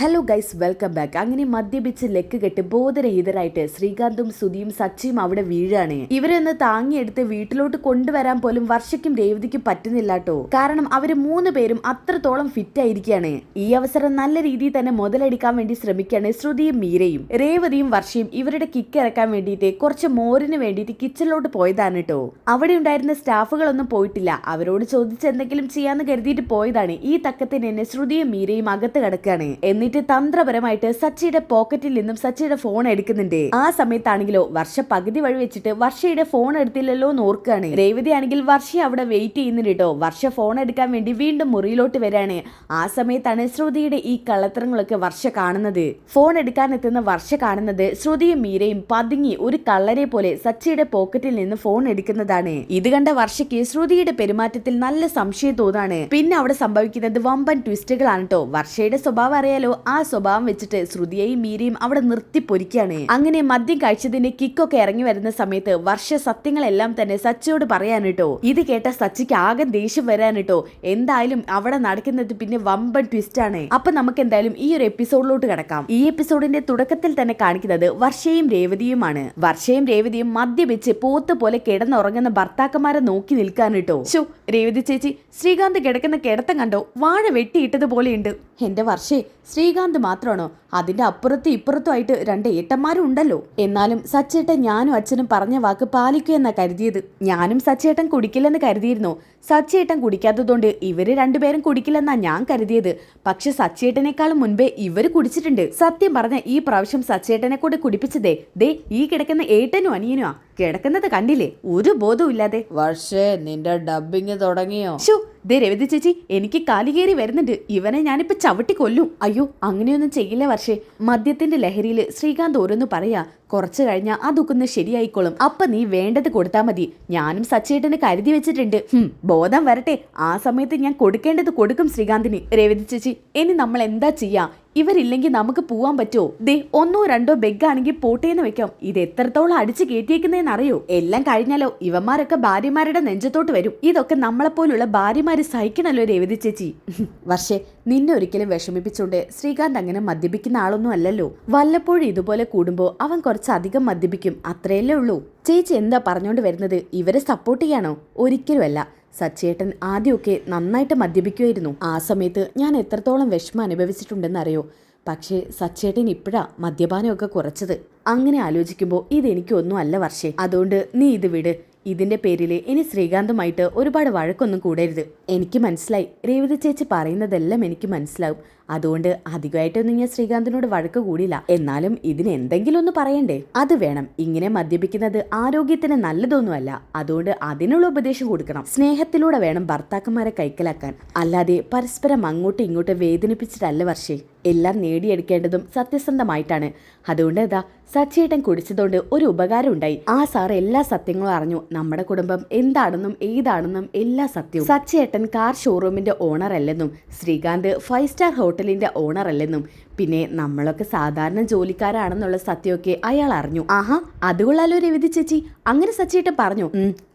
Hello guys, welcome back. അങ്ങനെ മദ്യപിച്ച് ലെക്ക് കെട്ട് ബോധരഹിതരായിട്ട് ശ്രീകാന്തും സുധിയും സച്ചിയും അവിടെ വീഴാണ്. ഇവരൊന്ന് താങ്ങിയെടുത്ത് വീട്ടിലോട്ട് കൊണ്ടുവരാൻ പോലും വർഷയ്ക്കും രേവതിക്കും പറ്റുന്നില്ല കേട്ടോ. കാരണം അവര് 3 പേരും അത്രത്തോളം ഫിറ്റ് ആയിരിക്കുകയാണ്. ഈ അവസരം നല്ല രീതിയിൽ തന്നെ മുതലെടുക്കാൻ വേണ്ടി ശ്രമിക്കുകയാണ് ശ്രുതിയും മീരയും. രേവതിയും വർഷയും ഇവരുടെ കിക്ക് ഇറക്കാൻ വേണ്ടിയിട്ട് കുറച്ച് മോരിന് വേണ്ടിയിട്ട് കിച്ചണിലോട്ട് പോയതാണ് കേട്ടോ. അവിടെ ഉണ്ടായിരുന്ന സ്റ്റാഫുകളൊന്നും പോയിട്ടില്ല. അവരോട് ചോദിച്ച് എന്തെങ്കിലും ചെയ്യാന്ന് കരുതിയിട്ട് പോയതാണ്. ഈ തക്കത്തിന് തന്നെ ശ്രുതിയും മീരയും അകത്ത് കിടക്കുകയാണ്. എന്നിട്ട് തന്ത്രപരമായിട്ട് സച്ചിയുടെ പോക്കറ്റിൽ നിന്നും സച്ചിയുടെ ഫോൺ എടുക്കുന്നുണ്ട്. ആ സമയത്താണെങ്കിലോ വർഷ പകുതി വഴി വെച്ചിട്ട് വർഷയുടെ ഫോൺ എടുത്തില്ലല്ലോ എന്ന് ഓർക്കുകയാണ്. രേവതി ആണെങ്കിൽ വർഷ അവിടെ വെയിറ്റ് ചെയ്യുന്നുണ്ട് കേട്ടോ. വർഷ ഫോൺ എടുക്കാൻ വേണ്ടി വീണ്ടും മുറിയിലോട്ട് വരാണ്. ആ സമയത്താണ് ശ്രുതിയുടെ ഈ കള്ളത്തരങ്ങളൊക്കെ വർഷ കാണുന്നത്. ഫോൺ എടുക്കാൻ എത്തുന്ന വർഷ കാണുന്നത് ശ്രുതിയും മീരയും പതുങ്ങി ഒരു കള്ളരെ പോലെ സച്ചിയുടെ പോക്കറ്റിൽ നിന്ന് ഫോൺ എടുക്കുന്നതാണ്. ഇത് കണ്ട വർഷയ്ക്ക് ശ്രുതിയുടെ പെരുമാറ്റത്തിൽ നല്ല സംശയം തോന്നാണ്. പിന്നെ അവിടെ സംഭവിക്കുന്നത് വമ്പൻ ട്വിസ്റ്റുകളാണ് കേട്ടോ. വർഷയുടെ സ്വഭാവം അറിയാലോ. ആ സ്വഭാവം വെച്ചിട്ട് ശ്രുതിയെയും മീരയും അവിടെ നിർത്തി പൊരിക്കാണ്. അങ്ങനെ മദ്യം കഴിച്ചതിന്റെ കിക്കൊക്കെ ഇറങ്ങി വരുന്ന സമയത്ത് വർഷ സത്യങ്ങളെല്ലാം തന്നെ സച്ചിയോട് പറയാൻ കേട്ടോ. ഇത് കേട്ട സച്ചിക്ക് ആകെ ദേഷ്യം വരാൻ കേട്ടോ. എന്തായാലും അവിടെ നടക്കുന്നത് പിന്നെ വമ്പൻ ട്വിസ്റ്റ് ആണ്. അപ്പൊ നമുക്ക് എന്തായാലും ഈ ഒരു എപ്പിസോഡിലോട്ട് കിടക്കാം. ഈ എപ്പിസോഡിന്റെ തുടക്കത്തിൽ തന്നെ കാണിക്കുന്നത് വർഷയും രേവതിയുമാണ്. വർഷയും രേവതിയും മദ്യപിച്ച് പോത്ത് പോലെ കിടന്നുറങ്ങുന്ന ഭർത്താക്കന്മാരെ നോക്കി നിൽക്കാൻ കേട്ടോ. ശോ, രേവതി ചേച്ചി, ശ്രീകാന്ത് കിടക്കുന്ന കിടത്തം കണ്ടോ? വാഴ വെട്ടിയിട്ടതുപോലെയുണ്ട്. എന്റെ വർഷേ, ശ്രീകാന്ത് മാത്രമാണോ? അതിന്റെ അപ്പുറത്തും ഇപ്പുറത്തും ആയിട്ട് 2 ഏട്ടന്മാരും ഉണ്ടല്ലോ. എന്നാലും സച്ചേട്ടൻ ഞാനും അച്ഛനും പറഞ്ഞ വാക്ക് പാലിക്കുമെന്നാ കരുതിയത്. ഞാനും സച്ചേട്ടൻ കുടിക്കില്ലെന്ന് കരുതിയിരുന്നു. സച്ചേട്ടൻ കുടിക്കാത്തതുകൊണ്ട് ഇവര് 2 പേരും കുടിക്കില്ലെന്നാ ഞാൻ കരുതിയത്. പക്ഷെ സച്ചേട്ടനേക്കാളും മുൻപേ ഇവര് കുടിച്ചിട്ടുണ്ട്. സത്യം പറഞ്ഞ ഈ പ്രാവശ്യം സച്ചേട്ടനെ കൂടെ കുടിപ്പിച്ചതേ ദേ ഈ കിടക്കുന്ന ഏട്ടനും അനിയനുമാ. കിടക്കുന്നത് കണ്ടില്ലേ? ഒരു ബോധവും ഇല്ലാതെ. വർഷേ, നിന്റെ ഡബിങ് തുടങ്ങിയോ? ശോ, ദേ രേവതി ചേച്ചി, എനിക്ക് കാലികേറി വരുന്നുണ്ട്. ഇവനെ ഞാനിപ്പോ ചവിട്ടി കൊല്ലും. അയ്യോ, അങ്ങനെയൊന്നും ചെയ്യില്ല വർഷേ. മദ്യത്തിന്റെ ലഹരിയിൽ ശ്രീകാന്ത് ഓരോന്ന് പറയാ. കുറച്ചു കഴിഞ്ഞാൽ അതൊക്കെ ശരിയായിക്കോളും. അപ്പൊ നീ വേണ്ടത് കൊടുത്താ മതി. ഞാനും സച്ചേട്ടന് കരുതി വെച്ചിട്ടുണ്ട്. ബോധം വരട്ടെ, ആ സമയത്ത് ഞാൻ കൊടുക്കേണ്ടത് കൊടുക്കും ശ്രീകാന്തിന്. രേവതി ചേച്ചി, ഇനി നമ്മൾ എന്താ ചെയ്യാ? ഇവരില്ലെങ്കിൽ നമുക്ക് പോവാൻ പറ്റുമോ? ദേ 1 2 ബെഗാണെങ്കിൽ പോട്ടേന്ന് വെക്കാം. ഇത് എത്രത്തോളം അടിച്ചു കയറ്റിയേക്കുന്നതെന്ന് അറിയോ? എല്ലാം കഴിഞ്ഞാലോ ഇവന്മാരൊക്കെ ഭാര്യമാരുടെ നെഞ്ചത്തോട്ട് വരും. ഇതൊക്കെ നമ്മളെപ്പോലുള്ള ഭാര്യമാര് സഹിക്കണല്ലോ രേവതി ചേച്ചി. വർഷേ, നിന്നെ ഒരിക്കലും വിഷമിപ്പിച്ചോണ്ട് ശ്രീകാന്ത് അങ്ങനെ മദ്യപിക്കുന്ന ആളൊന്നും അല്ലല്ലോ. വല്ലപ്പോഴും ഇതുപോലെ കൂടുമ്പോ അവൻ കുറച്ചധികം മദ്യപിക്കും, അത്രയല്ലേ ഉള്ളൂ. ചേച്ചി എന്താ പറഞ്ഞോണ്ട് വരുന്നത്? ഇവരെ സപ്പോർട്ട് ചെയ്യാണോ? ഒരിക്കലുമല്ല. സച്ചേട്ടൻ ആദ്യമൊക്കെ നന്നായിട്ട് മദ്യപിക്കുമായിരുന്നു. ആ സമയത്ത് ഞാൻ എത്രത്തോളം വിഷമം അനുഭവിച്ചിട്ടുണ്ടെന്നറിയോ? പക്ഷേ സച്ചേട്ടൻ ഇപ്പോഴാ മദ്യപാനമൊക്കെ കുറച്ചത്. അങ്ങനെ ആലോചിക്കുമ്പോൾ ഇതെനിക്കൊന്നും അല്ല വർഷേ. അതുകൊണ്ട് നീ ഇത് വിട്. ഇതിന്റെ പേരിൽ ഇനി ശ്രീകാന്തുമായിട്ട് ഒരുപാട് വഴക്കൊന്നും കൂടരുത്. എനിക്ക് മനസ്സിലായി, രേവതി ചേച്ചി പറയുന്നതെല്ലാം എനിക്ക് മനസ്സിലാവും. അതുകൊണ്ട് അധികമായിട്ടൊന്നും ഞാൻ ശ്രീകാന്തിനോട് വഴക്ക് കൂടില്ല. എന്നാലും ഇതിന് എന്തെങ്കിലും ഒന്ന് പറയണ്ടേ? അത് വേണം. ഇങ്ങനെ മദ്യപിക്കുന്നത് ആരോഗ്യത്തിന് നല്ലതൊന്നുമല്ല. അതുകൊണ്ട് അതിനുള്ള ഉപദേശം കൊടുക്കണം. സ്നേഹത്തിലൂടെ വേണം ഭർത്താക്കന്മാരെ കൈക്കലാക്കാൻ, അല്ലാതെ പരസ്പരം അങ്ങോട്ടും ഇങ്ങോട്ടും വേദനിപ്പിച്ചിട്ടല്ല വർഷേ. എല്ലാം നേടിയെടുക്കേണ്ടതും സത്യസന്ധമായിട്ടാണ്. അതുകൊണ്ട് ഇതാ സച്ചേട്ടൻ കുടിച്ചതുകൊണ്ട് ഒരു ഉപകാരം ഉണ്ടായി. ആ സാർ എല്ലാ സത്യങ്ങളും അറിഞ്ഞു. നമ്മുടെ കുടുംബം എന്താണെന്നും ഏതാണെന്നും എല്ലാ സത്യവും. സച്ചേട്ടൻ കാർ ഷോറൂമിന്റെ ഓണർ അല്ലെന്നും ശ്രീകാന്ത് 5 സ്റ്റാർ ഹോട്ടലിന്റെ ഓണർ അല്ലെന്നും പിന്നെ നമ്മളൊക്കെ സാധാരണ ജോലിക്കാരാണെന്നുള്ള സത്യമൊക്കെ അയാൾ അറിഞ്ഞു. ആഹാ, അതുകൊള്ളാലോ രേവതി ചേച്ചി. അങ്ങനെ സച്ചേട്ടൻ പറഞ്ഞു.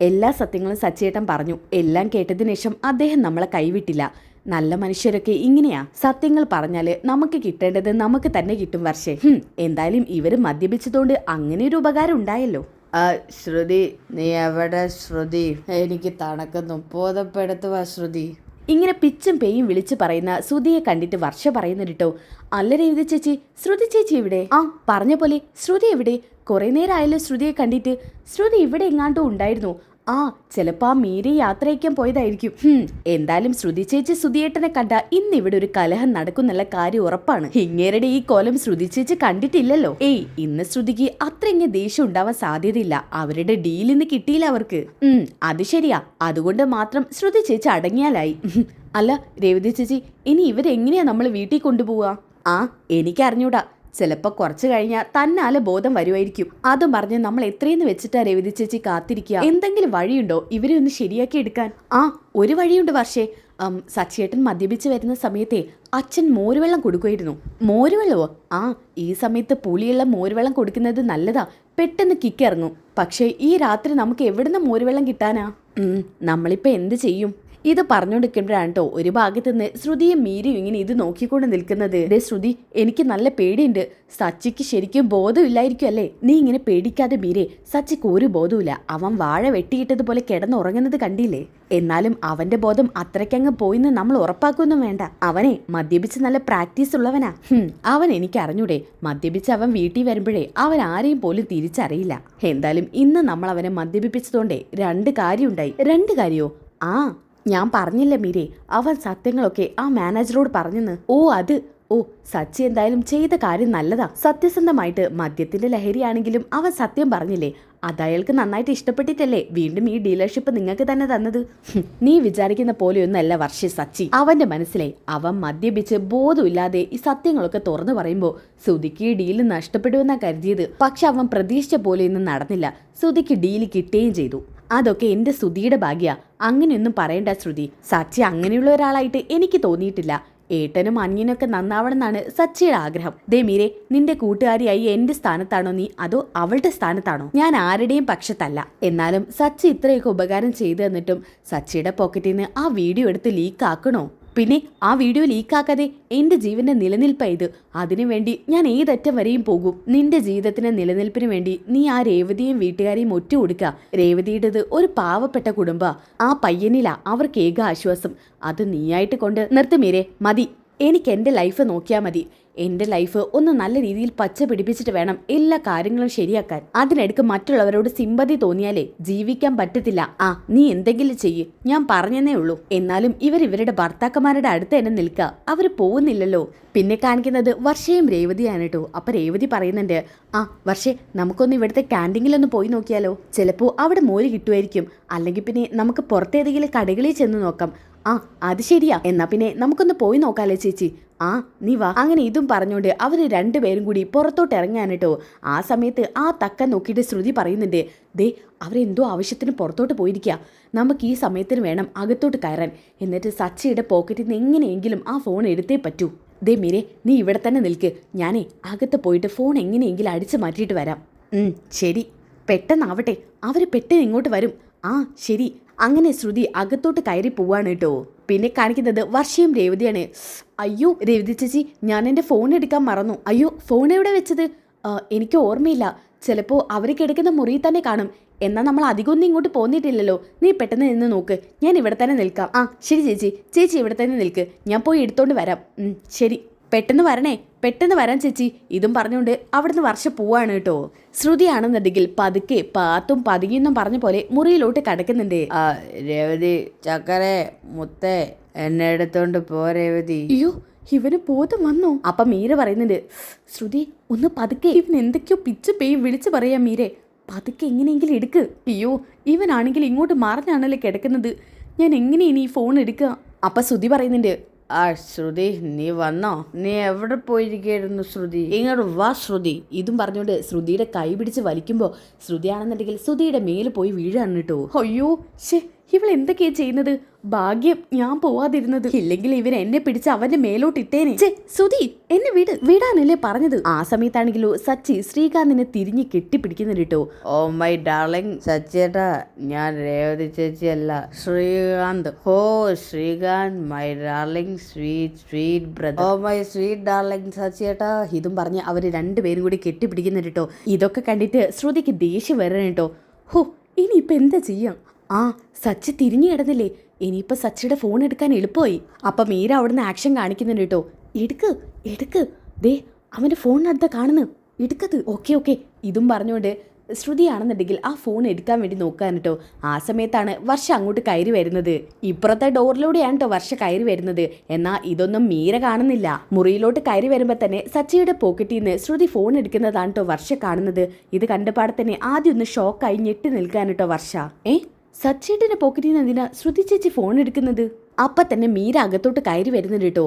എല്ലാ സത്യങ്ങളും സച്ചേട്ടൻ പറഞ്ഞു. എല്ലാം കേട്ടതിന് ശേഷം അദ്ദേഹം നമ്മളെ കൈവിട്ടില്ല. നല്ല മനുഷ്യരൊക്കെ ഇങ്ങനെയാ. സത്യങ്ങൾ പറഞ്ഞാല് നമുക്ക് കിട്ടേണ്ടത് നമുക്ക് തന്നെ കിട്ടും വർഷേ. എന്തായാലും ഇവര് മദ്യപിച്ചതുകൊണ്ട് അങ്ങനെ ഒരു ഉപകാരം ഉണ്ടായല്ലോ. ശ്രുതി, നീ എവിടെ? ശ്രുതി, എനിക്ക് തണുക്കുന്നു. ബോധപ്പെടുത്തുക ശ്രുതി. ഇങ്ങനെ പിച്ചും പേയും വിളിച്ചു പറയുന്ന ശ്രുതിയെ കണ്ടിട്ട് വർഷ പറയുന്നു കേട്ടോ. അല്ല രേവതി ചേച്ചി, ശ്രുതി ചേച്ചി എവിടെ? ആ, പറഞ്ഞ പോലെ ശ്രുതി എവിടെ? കുറെ നേരമായല്ലോ ശ്രുതിയെ കണ്ടിട്ട്. ശ്രുതി ഇവിടെ എങ്ങാണ്ടും ഉണ്ടായിരുന്നു. ആ, ചിലപ്പോ ആ മീരെ യാത്രയ്ക്കാൻ പോയതായിരിക്കും. എന്തായാലും ശ്രുതി ചേച്ചി സുധിയേട്ടനെ കണ്ട ഇന്നിവിടെ ഒരു കലഹം നടക്കുന്നുള്ള കാര്യം ഉറപ്പാണ്. ഇങ്ങേരുടെ ഈ കോലം ശ്രുതി ചേച്ചി കണ്ടിട്ടില്ലല്ലോ. ഏയ്, ഇന്ന് ശ്രുതിക്ക് അത്രയ്ക്ക് ദേഷ്യം ഉണ്ടാവാൻ സാധ്യതയില്ല. അവരുടെ ഡീലിന്ന് കിട്ടിയില്ല അവർക്ക്. അത് ശരിയാ. അതുകൊണ്ട് മാത്രം ശ്രുതി ചേച്ചി അടങ്ങിയാലായി. അല്ല രേവതി ചേച്ചി, ഇനി ഇവരെങ്ങനെയാ നമ്മൾ വീട്ടിൽ കൊണ്ടുപോവാ? ആ, എനിക്കറിഞ്ഞൂടാ. ചിലപ്പോൾ കുറച്ച് കഴിഞ്ഞാൽ തന്നാലെ ബോധം വരുമായിരിക്കും. അതും പറഞ്ഞ് നമ്മൾ എത്രയെന്ന് വെച്ചിട്ടാ രേവതി ചേച്ചി കാത്തിരിക്കുക? എന്തെങ്കിലും വഴിയുണ്ടോ ഇവരെ ഒന്ന് ശരിയാക്കി എടുക്കാൻ? ആ, ഒരു വഴിയുണ്ട് വർഷേ. സച്ചേട്ടൻ മദ്യപിച്ച് വരുന്ന സമയത്തെ അച്ഛൻ മോരുവെള്ളം കൊടുക്കുമായിരുന്നു. മോരുവെള്ളമോ? ആ, ഈ സമയത്ത് പുളിയുള്ള മോരുവെള്ളം കൊടുക്കുന്നത് നല്ലതാ. പെട്ടെന്ന് കിക്കിറങ്ങും. പക്ഷേ ഈ രാത്രി നമുക്ക് എവിടുന്ന് മോരുവെള്ളം കിട്ടാനാ? നമ്മളിപ്പോൾ എന്ത് ചെയ്യും? ഇത് പറഞ്ഞുകൊണ്ടിരിക്കുമ്പോഴാണ് കേട്ടോ ഒരു ഭാഗത്ത് നിന്ന് ശ്രുതിയും മീരയും ഇങ്ങനെ ഇത് നോക്കിക്കൊണ്ട് നിൽക്കുന്നത്. ദേ ശ്രുതി, എനിക്ക് നല്ല പേടിയുണ്ട്. സച്ചിക്ക് ശരിക്കും ബോധമില്ലായിരിക്കും അല്ലേ? നീ ഇങ്ങനെ പേടിക്കാതെ മീരെ, സച്ചിക്ക് ഒരു ബോധമില്ല. അവൻ വാഴ വെട്ടിയിട്ടതുപോലെ കിടന്നുറങ്ങുന്നത് കണ്ടില്ലേ? എന്നാലും അവന്റെ ബോധം അത്രയ്ക്കങ്ങ് പോയിന്ന് നമ്മൾ ഉറപ്പാക്കൊന്നും വേണ്ട. അവനെ മദ്യപിച്ച് നല്ല പ്രാക്ടീസ് ഉള്ളവനാ. അവൻ എനിക്ക് അറിഞ്ഞൂടെ, മദ്യപിച്ച് അവൻ വീട്ടിൽ വരുമ്പോഴേ അവൻ ആരെയും പോലും തിരിച്ചറിയില്ല. എന്തായാലും ഇന്ന് നമ്മൾ അവനെ മദ്യപിപ്പിച്ചതുകൊണ്ടേ 2 കാര്യമുണ്ടായി. 2 കാര്യോ? ആ, ഞാൻ പറഞ്ഞില്ല മീരെ, അവൻ സത്യങ്ങളൊക്കെ ആ മാനേജറോട് പറഞ്ഞെന്ന്. ഓ സച്ചി എന്തായാലും ചെയ്ത കാര്യം നല്ലതാ. സത്യസന്ധമായിട്ട് മദ്യത്തിന്റെ ലഹരിയാണെങ്കിലും അവൻ സത്യം പറഞ്ഞില്ലേ? അത് അയാൾക്ക് നന്നായിട്ട് ഇഷ്ടപ്പെട്ടിട്ടല്ലേ വീണ്ടും ഈ ഡീലർഷിപ്പ് നിങ്ങൾക്ക് തന്നെ തന്നത്. നീ വിചാരിക്കുന്ന പോലെയൊന്നല്ല വർഷേ സച്ചി. അവന്റെ മനസ്സിലായി അവൻ മദ്യപിച്ച് ബോധമില്ലാതെ ഈ സത്യങ്ങളൊക്കെ തുറന്നു പറയുമ്പോൾ സുധിക്ക് ഈ ഡീല് നഷ്ടപ്പെടുമെന്നാ കരുതിയത്. പക്ഷെ അവൻ പ്രതീക്ഷിച്ച പോലെയൊന്നും നടന്നില്ല. സുധിക്ക് ഡീല് കിട്ടുകയും ചെയ്തു. അതൊക്കെ എന്റെ സുധിയുടെ ഭാഗ്യ. അങ്ങനെയൊന്നും പറയണ്ട ശ്രുതി. സച്ചി അങ്ങനെയുള്ള ഒരാളായിട്ട് എനിക്ക് തോന്നിയിട്ടില്ല. ഏട്ടനും അനിയനൊക്കെ നന്നാവണമെന്നാണ് സച്ചിയുടെ ആഗ്രഹം. ദേ മീരെ, നിന്റെ കൂട്ടുകാരിയായി എന്റെ സ്ഥാനത്താണോ നീ, അതോ അവളുടെ സ്ഥാനത്താണോ? ഞാൻ ആരുടെയും പക്ഷത്തല്ല. എന്നാലും സച്ചി ഇത്രയൊക്കെ ഉപകാരം ചെയ്തു തന്നിട്ടും സച്ചിയുടെ പോക്കറ്റിൽ നിന്ന് ആ വീഡിയോ എടുത്ത് ലീക്ക് ആക്കണോ? പിന്നെ ആ വീഡിയോ ലീക്കാക്കാതെ എന്റെ ജീവന്റെ നിലനിൽപ്പായത്. അതിനുവേണ്ടി ഞാൻ ഏതറ്റം വരെയും പോകും. നിന്റെ ജീവിതത്തിന്റെ നിലനിൽപ്പിന് വേണ്ടി നീ ആ രേവതിയും വീട്ടുകാരെയും ഒറ്റ കൊടുക്കുക. രേവതിയുടേത് ഒരു പാവപ്പെട്ട കുടുംബ. ആ പയ്യനിലാ അവർക്ക് ഏക ആശ്വാസം. അത് നീയായിട്ട് കൊണ്ട് നിർത്തുമീരെ, മതി. എനിക്ക് എൻ്റെ ലൈഫ് നോക്കിയാൽ മതി. എൻ്റെ ലൈഫ് ഒന്ന് നല്ല രീതിയിൽ പച്ച പിടിപ്പിച്ചിട്ട് വേണം എല്ലാ കാര്യങ്ങളും ശരിയാക്കാൻ. അതിനിടയ്ക്ക് മറ്റുള്ളവരോട് സിമ്പതി തോന്നിയാലേ ജീവിക്കാൻ പറ്റത്തില്ല. നീ എന്തെങ്കിലും ചെയ്യ്, ഞാൻ പറഞ്ഞെന്നേ ഉള്ളൂ. എന്നാലും ഇവരുടെ ഭർത്താക്കന്മാരുടെ അടുത്ത് തന്നെ നിൽക്കുക. അവർ പോകുന്നില്ലല്ലോ. പിന്നെ കാണിക്കുന്നത് വർഷയും രേവതിയാണ് കേട്ടോ. അപ്പൊ രേവതി പറയുന്നുണ്ട്, വർഷേ, നമുക്കൊന്ന് ഇവിടുത്തെ ക്യാൻറ്റീനിലൊന്ന് പോയി നോക്കിയാലോ? ചിലപ്പോൾ അവിടെ മോര് കിട്ടുമായിരിക്കും. അല്ലെങ്കിൽ പിന്നെ നമുക്ക് പുറത്തേതെങ്കിലും കടകളിൽ ചെന്ന് നോക്കാം. അത് ശരിയാ. എന്നാ പിന്നെ നമുക്കൊന്ന് പോയി നോക്കാലേ ചേച്ചി. നീ വാ. അങ്ങനെ ഇതും പറഞ്ഞുകൊണ്ട് അവര് 2 പേരും കൂടി പുറത്തോട്ട് ഇറങ്ങാൻ കേട്ടോ. ആ സമയത്ത് ആ തക്ക നോക്കിയിട്ട് ശ്രുതി പറയുന്നുണ്ട്, ദേ അവരെന്തോ ആവശ്യത്തിന് പുറത്തോട്ട് പോയിരിക്കുക. നമുക്ക് ഈ സമയത്തിന് വേണം അകത്തോട്ട് കയറാൻ. എന്നിട്ട് സച്ചിയുടെ പോക്കറ്റിൽ നിന്ന് എങ്ങനെയെങ്കിലും ആ ഫോൺ എടുത്തേ പറ്റൂ. ദേ മീരെ, നീ ഇവിടെ തന്നെ നിൽക്ക്. ഞാനേ അകത്ത് പോയിട്ട് ഫോൺ എങ്ങനെയെങ്കിലും അടിച്ചു മാറ്റിയിട്ട് വരാം. ശരി, പെട്ടെന്നാവട്ടെ. അവര് പെട്ടെന്ന് ഇങ്ങോട്ട് വരും. ശരി. അങ്ങനെ ശ്രുതി അകത്തോട്ട് കയറി പോവാണ് കേട്ടോ. പിന്നെ കാണിക്കുന്നത് വർഷയും രേവതിയാണ്. അയ്യോ രേവതി ചേച്ചി, ഞാൻ എൻ്റെ ഫോൺ എടുക്കാൻ മറന്നു. അയ്യോ, ഫോൺ എവിടെ വെച്ചത്? എനിക്ക് ഓർമ്മയില്ല. ചിലപ്പോൾ അവർ കിടക്കുന്ന മുറിയിൽ തന്നെ കാണും. എന്നാൽ നമ്മൾ അധികമൊന്നും ഇങ്ങോട്ട് പോന്നിട്ടില്ലല്ലോ. നീ പെട്ടെന്ന് നിന്ന് നോക്ക്, ഞാൻ ഇവിടെ തന്നെ നിൽക്കാം. ശരി ചേച്ചി ഇവിടെ തന്നെ നിൽക്ക്, ഞാൻ പോയി എടുത്തോണ്ട് വരാം. ശരി, പെട്ടെന്ന് വരണേ. പെട്ടെന്ന് വരാൻ ചേച്ചി. ഇതും പറഞ്ഞുകൊണ്ട് അവിടുന്ന് വർഷ പോവാണ് കേട്ടോ. ശ്രുതിയാണെന്നുണ്ടെങ്കിൽ പതുക്കെ പാത്തും പതുങ്ങിയെന്നും പറഞ്ഞ പോലെ മുറിയിലോട്ട് കടക്കുന്നുണ്ട്. രേവതി, ചക്കരെ, മുത്തേ, എന്നെ എടുത്തോണ്ട് പോ രേവതി. അയ്യോ, ഇവന് ബോധം വന്നോ? അപ്പൊ മീര പറയുന്നുണ്ട്, ശ്രുതി ഒന്ന് പതുക്കെ. ഇവൻ എന്തൊക്കെയോ പിച്ച് പെയ്യും വിളിച്ചു പറയാം മീരെ. പതുക്കെ എങ്ങനെയെങ്കിലും എടുക്ക്. അയ്യോ, ഇവനാണെങ്കിൽ ഇങ്ങോട്ട് മറിഞ്ഞാണല്ലേ കിടക്കുന്നത്. ഞാൻ എങ്ങനെ ഇനി ഈ ഫോൺ എടുക്കുക? അപ്പൊ ശ്രുതി പറയുന്നുണ്ട്, ശ്രുതി, നീ വന്നോ? നീ എവിടെ പോയിരിക്കായിരുന്നു ശ്രുതി? ഇങ്ങോട്ട് വാ ശ്രുതി. ഇതും പറഞ്ഞുകൊണ്ട് ശ്രുതിയുടെ കൈ പിടിച്ച് വലിക്കുമ്പോൾ ശ്രുതിയാണെന്നുണ്ടെങ്കിൽ ശ്രുതിയുടെ മേല് പോയി വീഴാണ് കേട്ടോ. അയ്യോ ഇവൾ എന്തൊക്കെയാ ചെയ്യുന്നത്? ഭാഗ്യം ഞാൻ പോവാതിരുന്നത്. ഇല്ലെങ്കിൽ ഇവൻ എന്നെ പിടിച്ച് അവന്റെ മേലോട്ട് ഇട്ടേനെ. ശ്രുതി, എന്നെ വിടാനല്ലേ പറഞ്ഞത്? ആ സമയത്താണെങ്കിലോ സച്ചി ശ്രീകാന്തിനെ തിരിഞ്ഞ് കെട്ടിപ്പിടിക്കുന്നു കേട്ടോ. ഓ മൈ ഡാർലിംഗ് സച്ചിയേട്ടാ, ഞാൻ രേവതി ചേച്ചിയല്ല, Sreekanth. Oh Sreekanth, my darling sweet brother. Oh my sweet darling സച്ചിയേട്ടാ. ഇതും പറഞ്ഞ് അവര് 2 പേരും കൂടി കെട്ടിപ്പിടിക്കുന്നു കേട്ടോ. ഇതൊക്കെ കണ്ടിട്ട് ശ്രുതിക്ക് ദേഷ്യം വരണം കേട്ടോ. ഇനിയിപ്പോ എന്താ ചെയ്യാം? സച്ചി തിരിഞ്ഞു കിടന്നില്ലേ? ഇനിയിപ്പോൾ സച്ചിയുടെ ഫോൺ എടുക്കാൻ എളുപ്പമായി. അപ്പം മീര അവിടുന്ന് ആക്ഷൻ കാണിക്കുന്നുണ്ട് കേട്ടോ. എടുക്ക്, ദേ അവൻ്റെ ഫോണിനടുത്ത കാണുന്നു, എടുക്കത്. ഓക്കെ. ഇതും പറഞ്ഞുകൊണ്ട് ശ്രുതിയാണെന്നുണ്ടെങ്കിൽ ആ ഫോൺ എടുക്കാൻ വേണ്ടി നോക്കാൻ കേട്ടോ. ആ സമയത്താണ് വർഷ അങ്ങോട്ട് കയറി വരുന്നത്. ഇപ്പുറത്തെ ഡോറിലൂടെയാണ് കേട്ടോ വർഷ കയറി വരുന്നത്. എന്നാൽ ഇതൊന്നും മീര കാണുന്നില്ല. മുറിയിലോട്ട് കയറി വരുമ്പോൾ തന്നെ സച്ചിയുടെ പോക്കറ്റിൽ നിന്ന് ശ്രുതി ഫോൺ എടുക്കുന്നതാണ് കേട്ടോ വർഷ കാണുന്നത്. ഇത് കണ്ടപാടെ തന്നെ ആദ്യം ഒന്ന് ഷോക്കായി ഞെട്ടി നിൽക്കാൻ കേട്ടോ വർഷ. സച്ചിയുടെ പോക്കറ്റിൽ നിന്ന് എന്തിനാ ശ്രുതി ചേച്ചി ഫോൺ എടുക്കുന്നത്? അപ്പം തന്നെ മീര അകത്തോട്ട് കയറി വരുന്നുണ്ട് കേട്ടോ.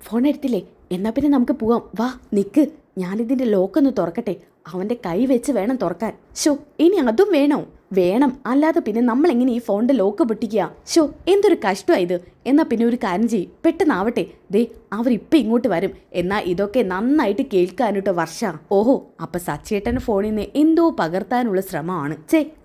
ഫോൺ എടുത്തില്ലേ? എന്നാ പിന്നെ നമുക്ക് പോവാം, വാ നിക്ക്. ഞാനിതിന്റെ ലോക്കൊന്ന് തുറക്കട്ടെ. അവന്റെ കൈ വെച്ച് വേണം തുറക്കാൻ. ഷോ, ഇനി അതും വേണോ? വേണം, അല്ലാതെ പിന്നെ നമ്മൾ എങ്ങനെ ഈ ഫോണിന്റെ ലോക്ക് പൊട്ടിക്കുക? ഷോ, എന്തൊരു കഷ്ടമായത്. എന്നാ പിന്നെ ഒരു കാര്യം ചെയ്യും, പെട്ടെന്നാവട്ടെ. ദേ, അവരിപ്പം ഇങ്ങോട്ട് വരും. എന്നാ ഇതൊക്കെ നന്നായിട്ട് കേൾക്കാനിട്ടോ വർഷ. ഓഹോ, അപ്പൊ സച്ചേട്ടന്റെ ഫോണിൽ നിന്ന് എന്തോ പകർത്താനുള്ള ശ്രമമാണ്.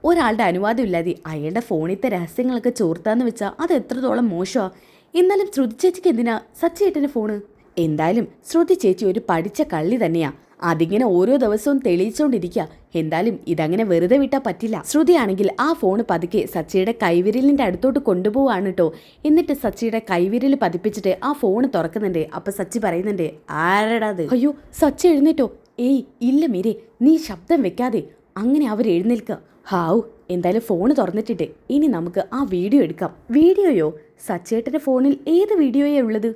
ഒരാളുടെ അനുവാദം ഇല്ലാതെ അയാളുടെ ഫോണിലത്തെ രഹസ്യങ്ങളൊക്കെ ചോർത്താന്ന് വെച്ചാൽ അത് എത്രത്തോളം മോശമാ. എന്നാലും ശ്രുതി ചേച്ചിക്ക് എന്തിനാ സച്ചേട്ടന്റെ ഫോണ്? എന്തായാലും ശ്രുതി ചേച്ചി ഒരു പഠിച്ച കള്ളി തന്നെയാ. അതിങ്ങനെ ഓരോ ദിവസവും തെളിയിച്ചുകൊണ്ടിരിക്കുക. എന്തായാലും ഇതങ്ങനെ വെറുതെ വിട്ടാൽ പറ്റില്ല. ശ്രുതിയാണെങ്കിൽ ആ ഫോൺ പതുക്കെ സച്ചിയുടെ കൈവിരലിന്റെ അടുത്തോട്ട് കൊണ്ടുപോവാണ് കേട്ടോ. എന്നിട്ട് സച്ചിയുടെ കൈവിരൽ പതിപ്പിച്ചിട്ട് ആ ഫോൺ തുറക്കുന്നുണ്ട്. അപ്പൊ സച്ചി പറയുന്നുണ്ട്, ആരടാ അത്? അയ്യോ, സച്ചി എഴുന്നേറ്റോ? ഏയ് ഇല്ല മീരെ, നീ ശബ്ദം വെക്കാതെ. അങ്ങനെ അവർ എഴുന്നേൽക്കുക. ഹാവു, എന്തായാലും ഫോൺ തുറന്നിട്ടിട്ട് ഇനി നമുക്ക് ആ വീഡിയോ എടുക്കാം. വീഡിയോയോ? സച്ചേട്ടന്റെ ഫോണിൽ ഏത് വീഡിയോയാ ഉള്ളത്?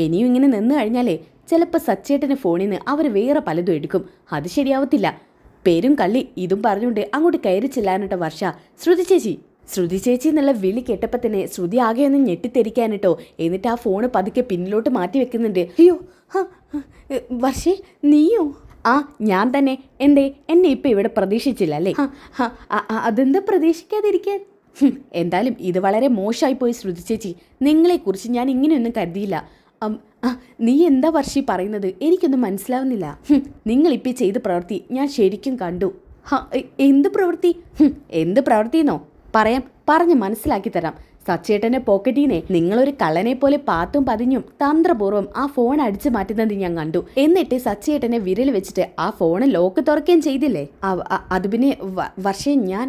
ഇനിയും ഇങ്ങനെ നിന്ന് കഴിഞ്ഞാലേ ചിലപ്പോൾ സച്ചേട്ടൻ്റെ ഫോണിൽ നിന്ന് അവർ വേറെ പലതും എടുക്കും. അത് ശരിയാവത്തില്ല. പേരും കള്ളി ഇതും പറഞ്ഞുകൊണ്ട് അങ്ങോട്ട് കയറി ചെല്ലാനിട്ടോ വർഷ. ശ്രുതി ചേച്ചി എന്നുള്ള വിളി കേട്ടപ്പോൾ തന്നെ ശ്രുതി ആകെ ഒന്ന് ഞെട്ടിത്തെരിക്കാനിട്ടോ. എന്നിട്ട് ആ ഫോണ് പതുക്കെ പിന്നിലോട്ട് മാറ്റി വെക്കുന്നുണ്ട്. അയ്യോ, വർഷേ നീയോ? ആ, ഞാൻ തന്നെ. എന്തേ, എന്നെ ഇപ്പം ഇവിടെ പ്രതീക്ഷിച്ചില്ല അല്ലേ? അതെന്താ പ്രതീക്ഷിക്കാതിരിക്കാൻ? എന്തായാലും ഇത് വളരെ മോശമായിപ്പോയി ശ്രുതി ചേച്ചി. നിങ്ങളെക്കുറിച്ച് ഞാൻ ഇങ്ങനെയൊന്നും കരുതിയില്ല. നീ എന്താ വർഷി പറയുന്നത്? എനിക്കൊന്നും മനസ്സിലാവുന്നില്ല. നിങ്ങളിപ്പോൾ ചെയ്ത പ്രവൃത്തി ഞാൻ ശരിക്കും കണ്ടു. എന്ത് പ്രവൃത്തി? എന്ത് പ്രവൃത്തിയെന്നോ പറഞ്ഞ് മനസ്സിലാക്കി തരാം. സച്ചേട്ടന്റെ പോക്കറ്റീനെ നിങ്ങളൊരു കള്ളനെ പോലെ പാത്തും പതിഞ്ഞും തന്ത്രപൂർവ്വം ആ ഫോൺ അടിച്ചു മാറ്റുന്നത് ഞാൻ കണ്ടു. എന്നിട്ട് സച്ചേട്ടനെ വിരൽ വെച്ചിട്ട് ആ ഫോണ് ലോക്ക് തുറക്കുകയും ചെയ്തില്ലേ? അത് പിന്നെ വർഷേ ഞാൻ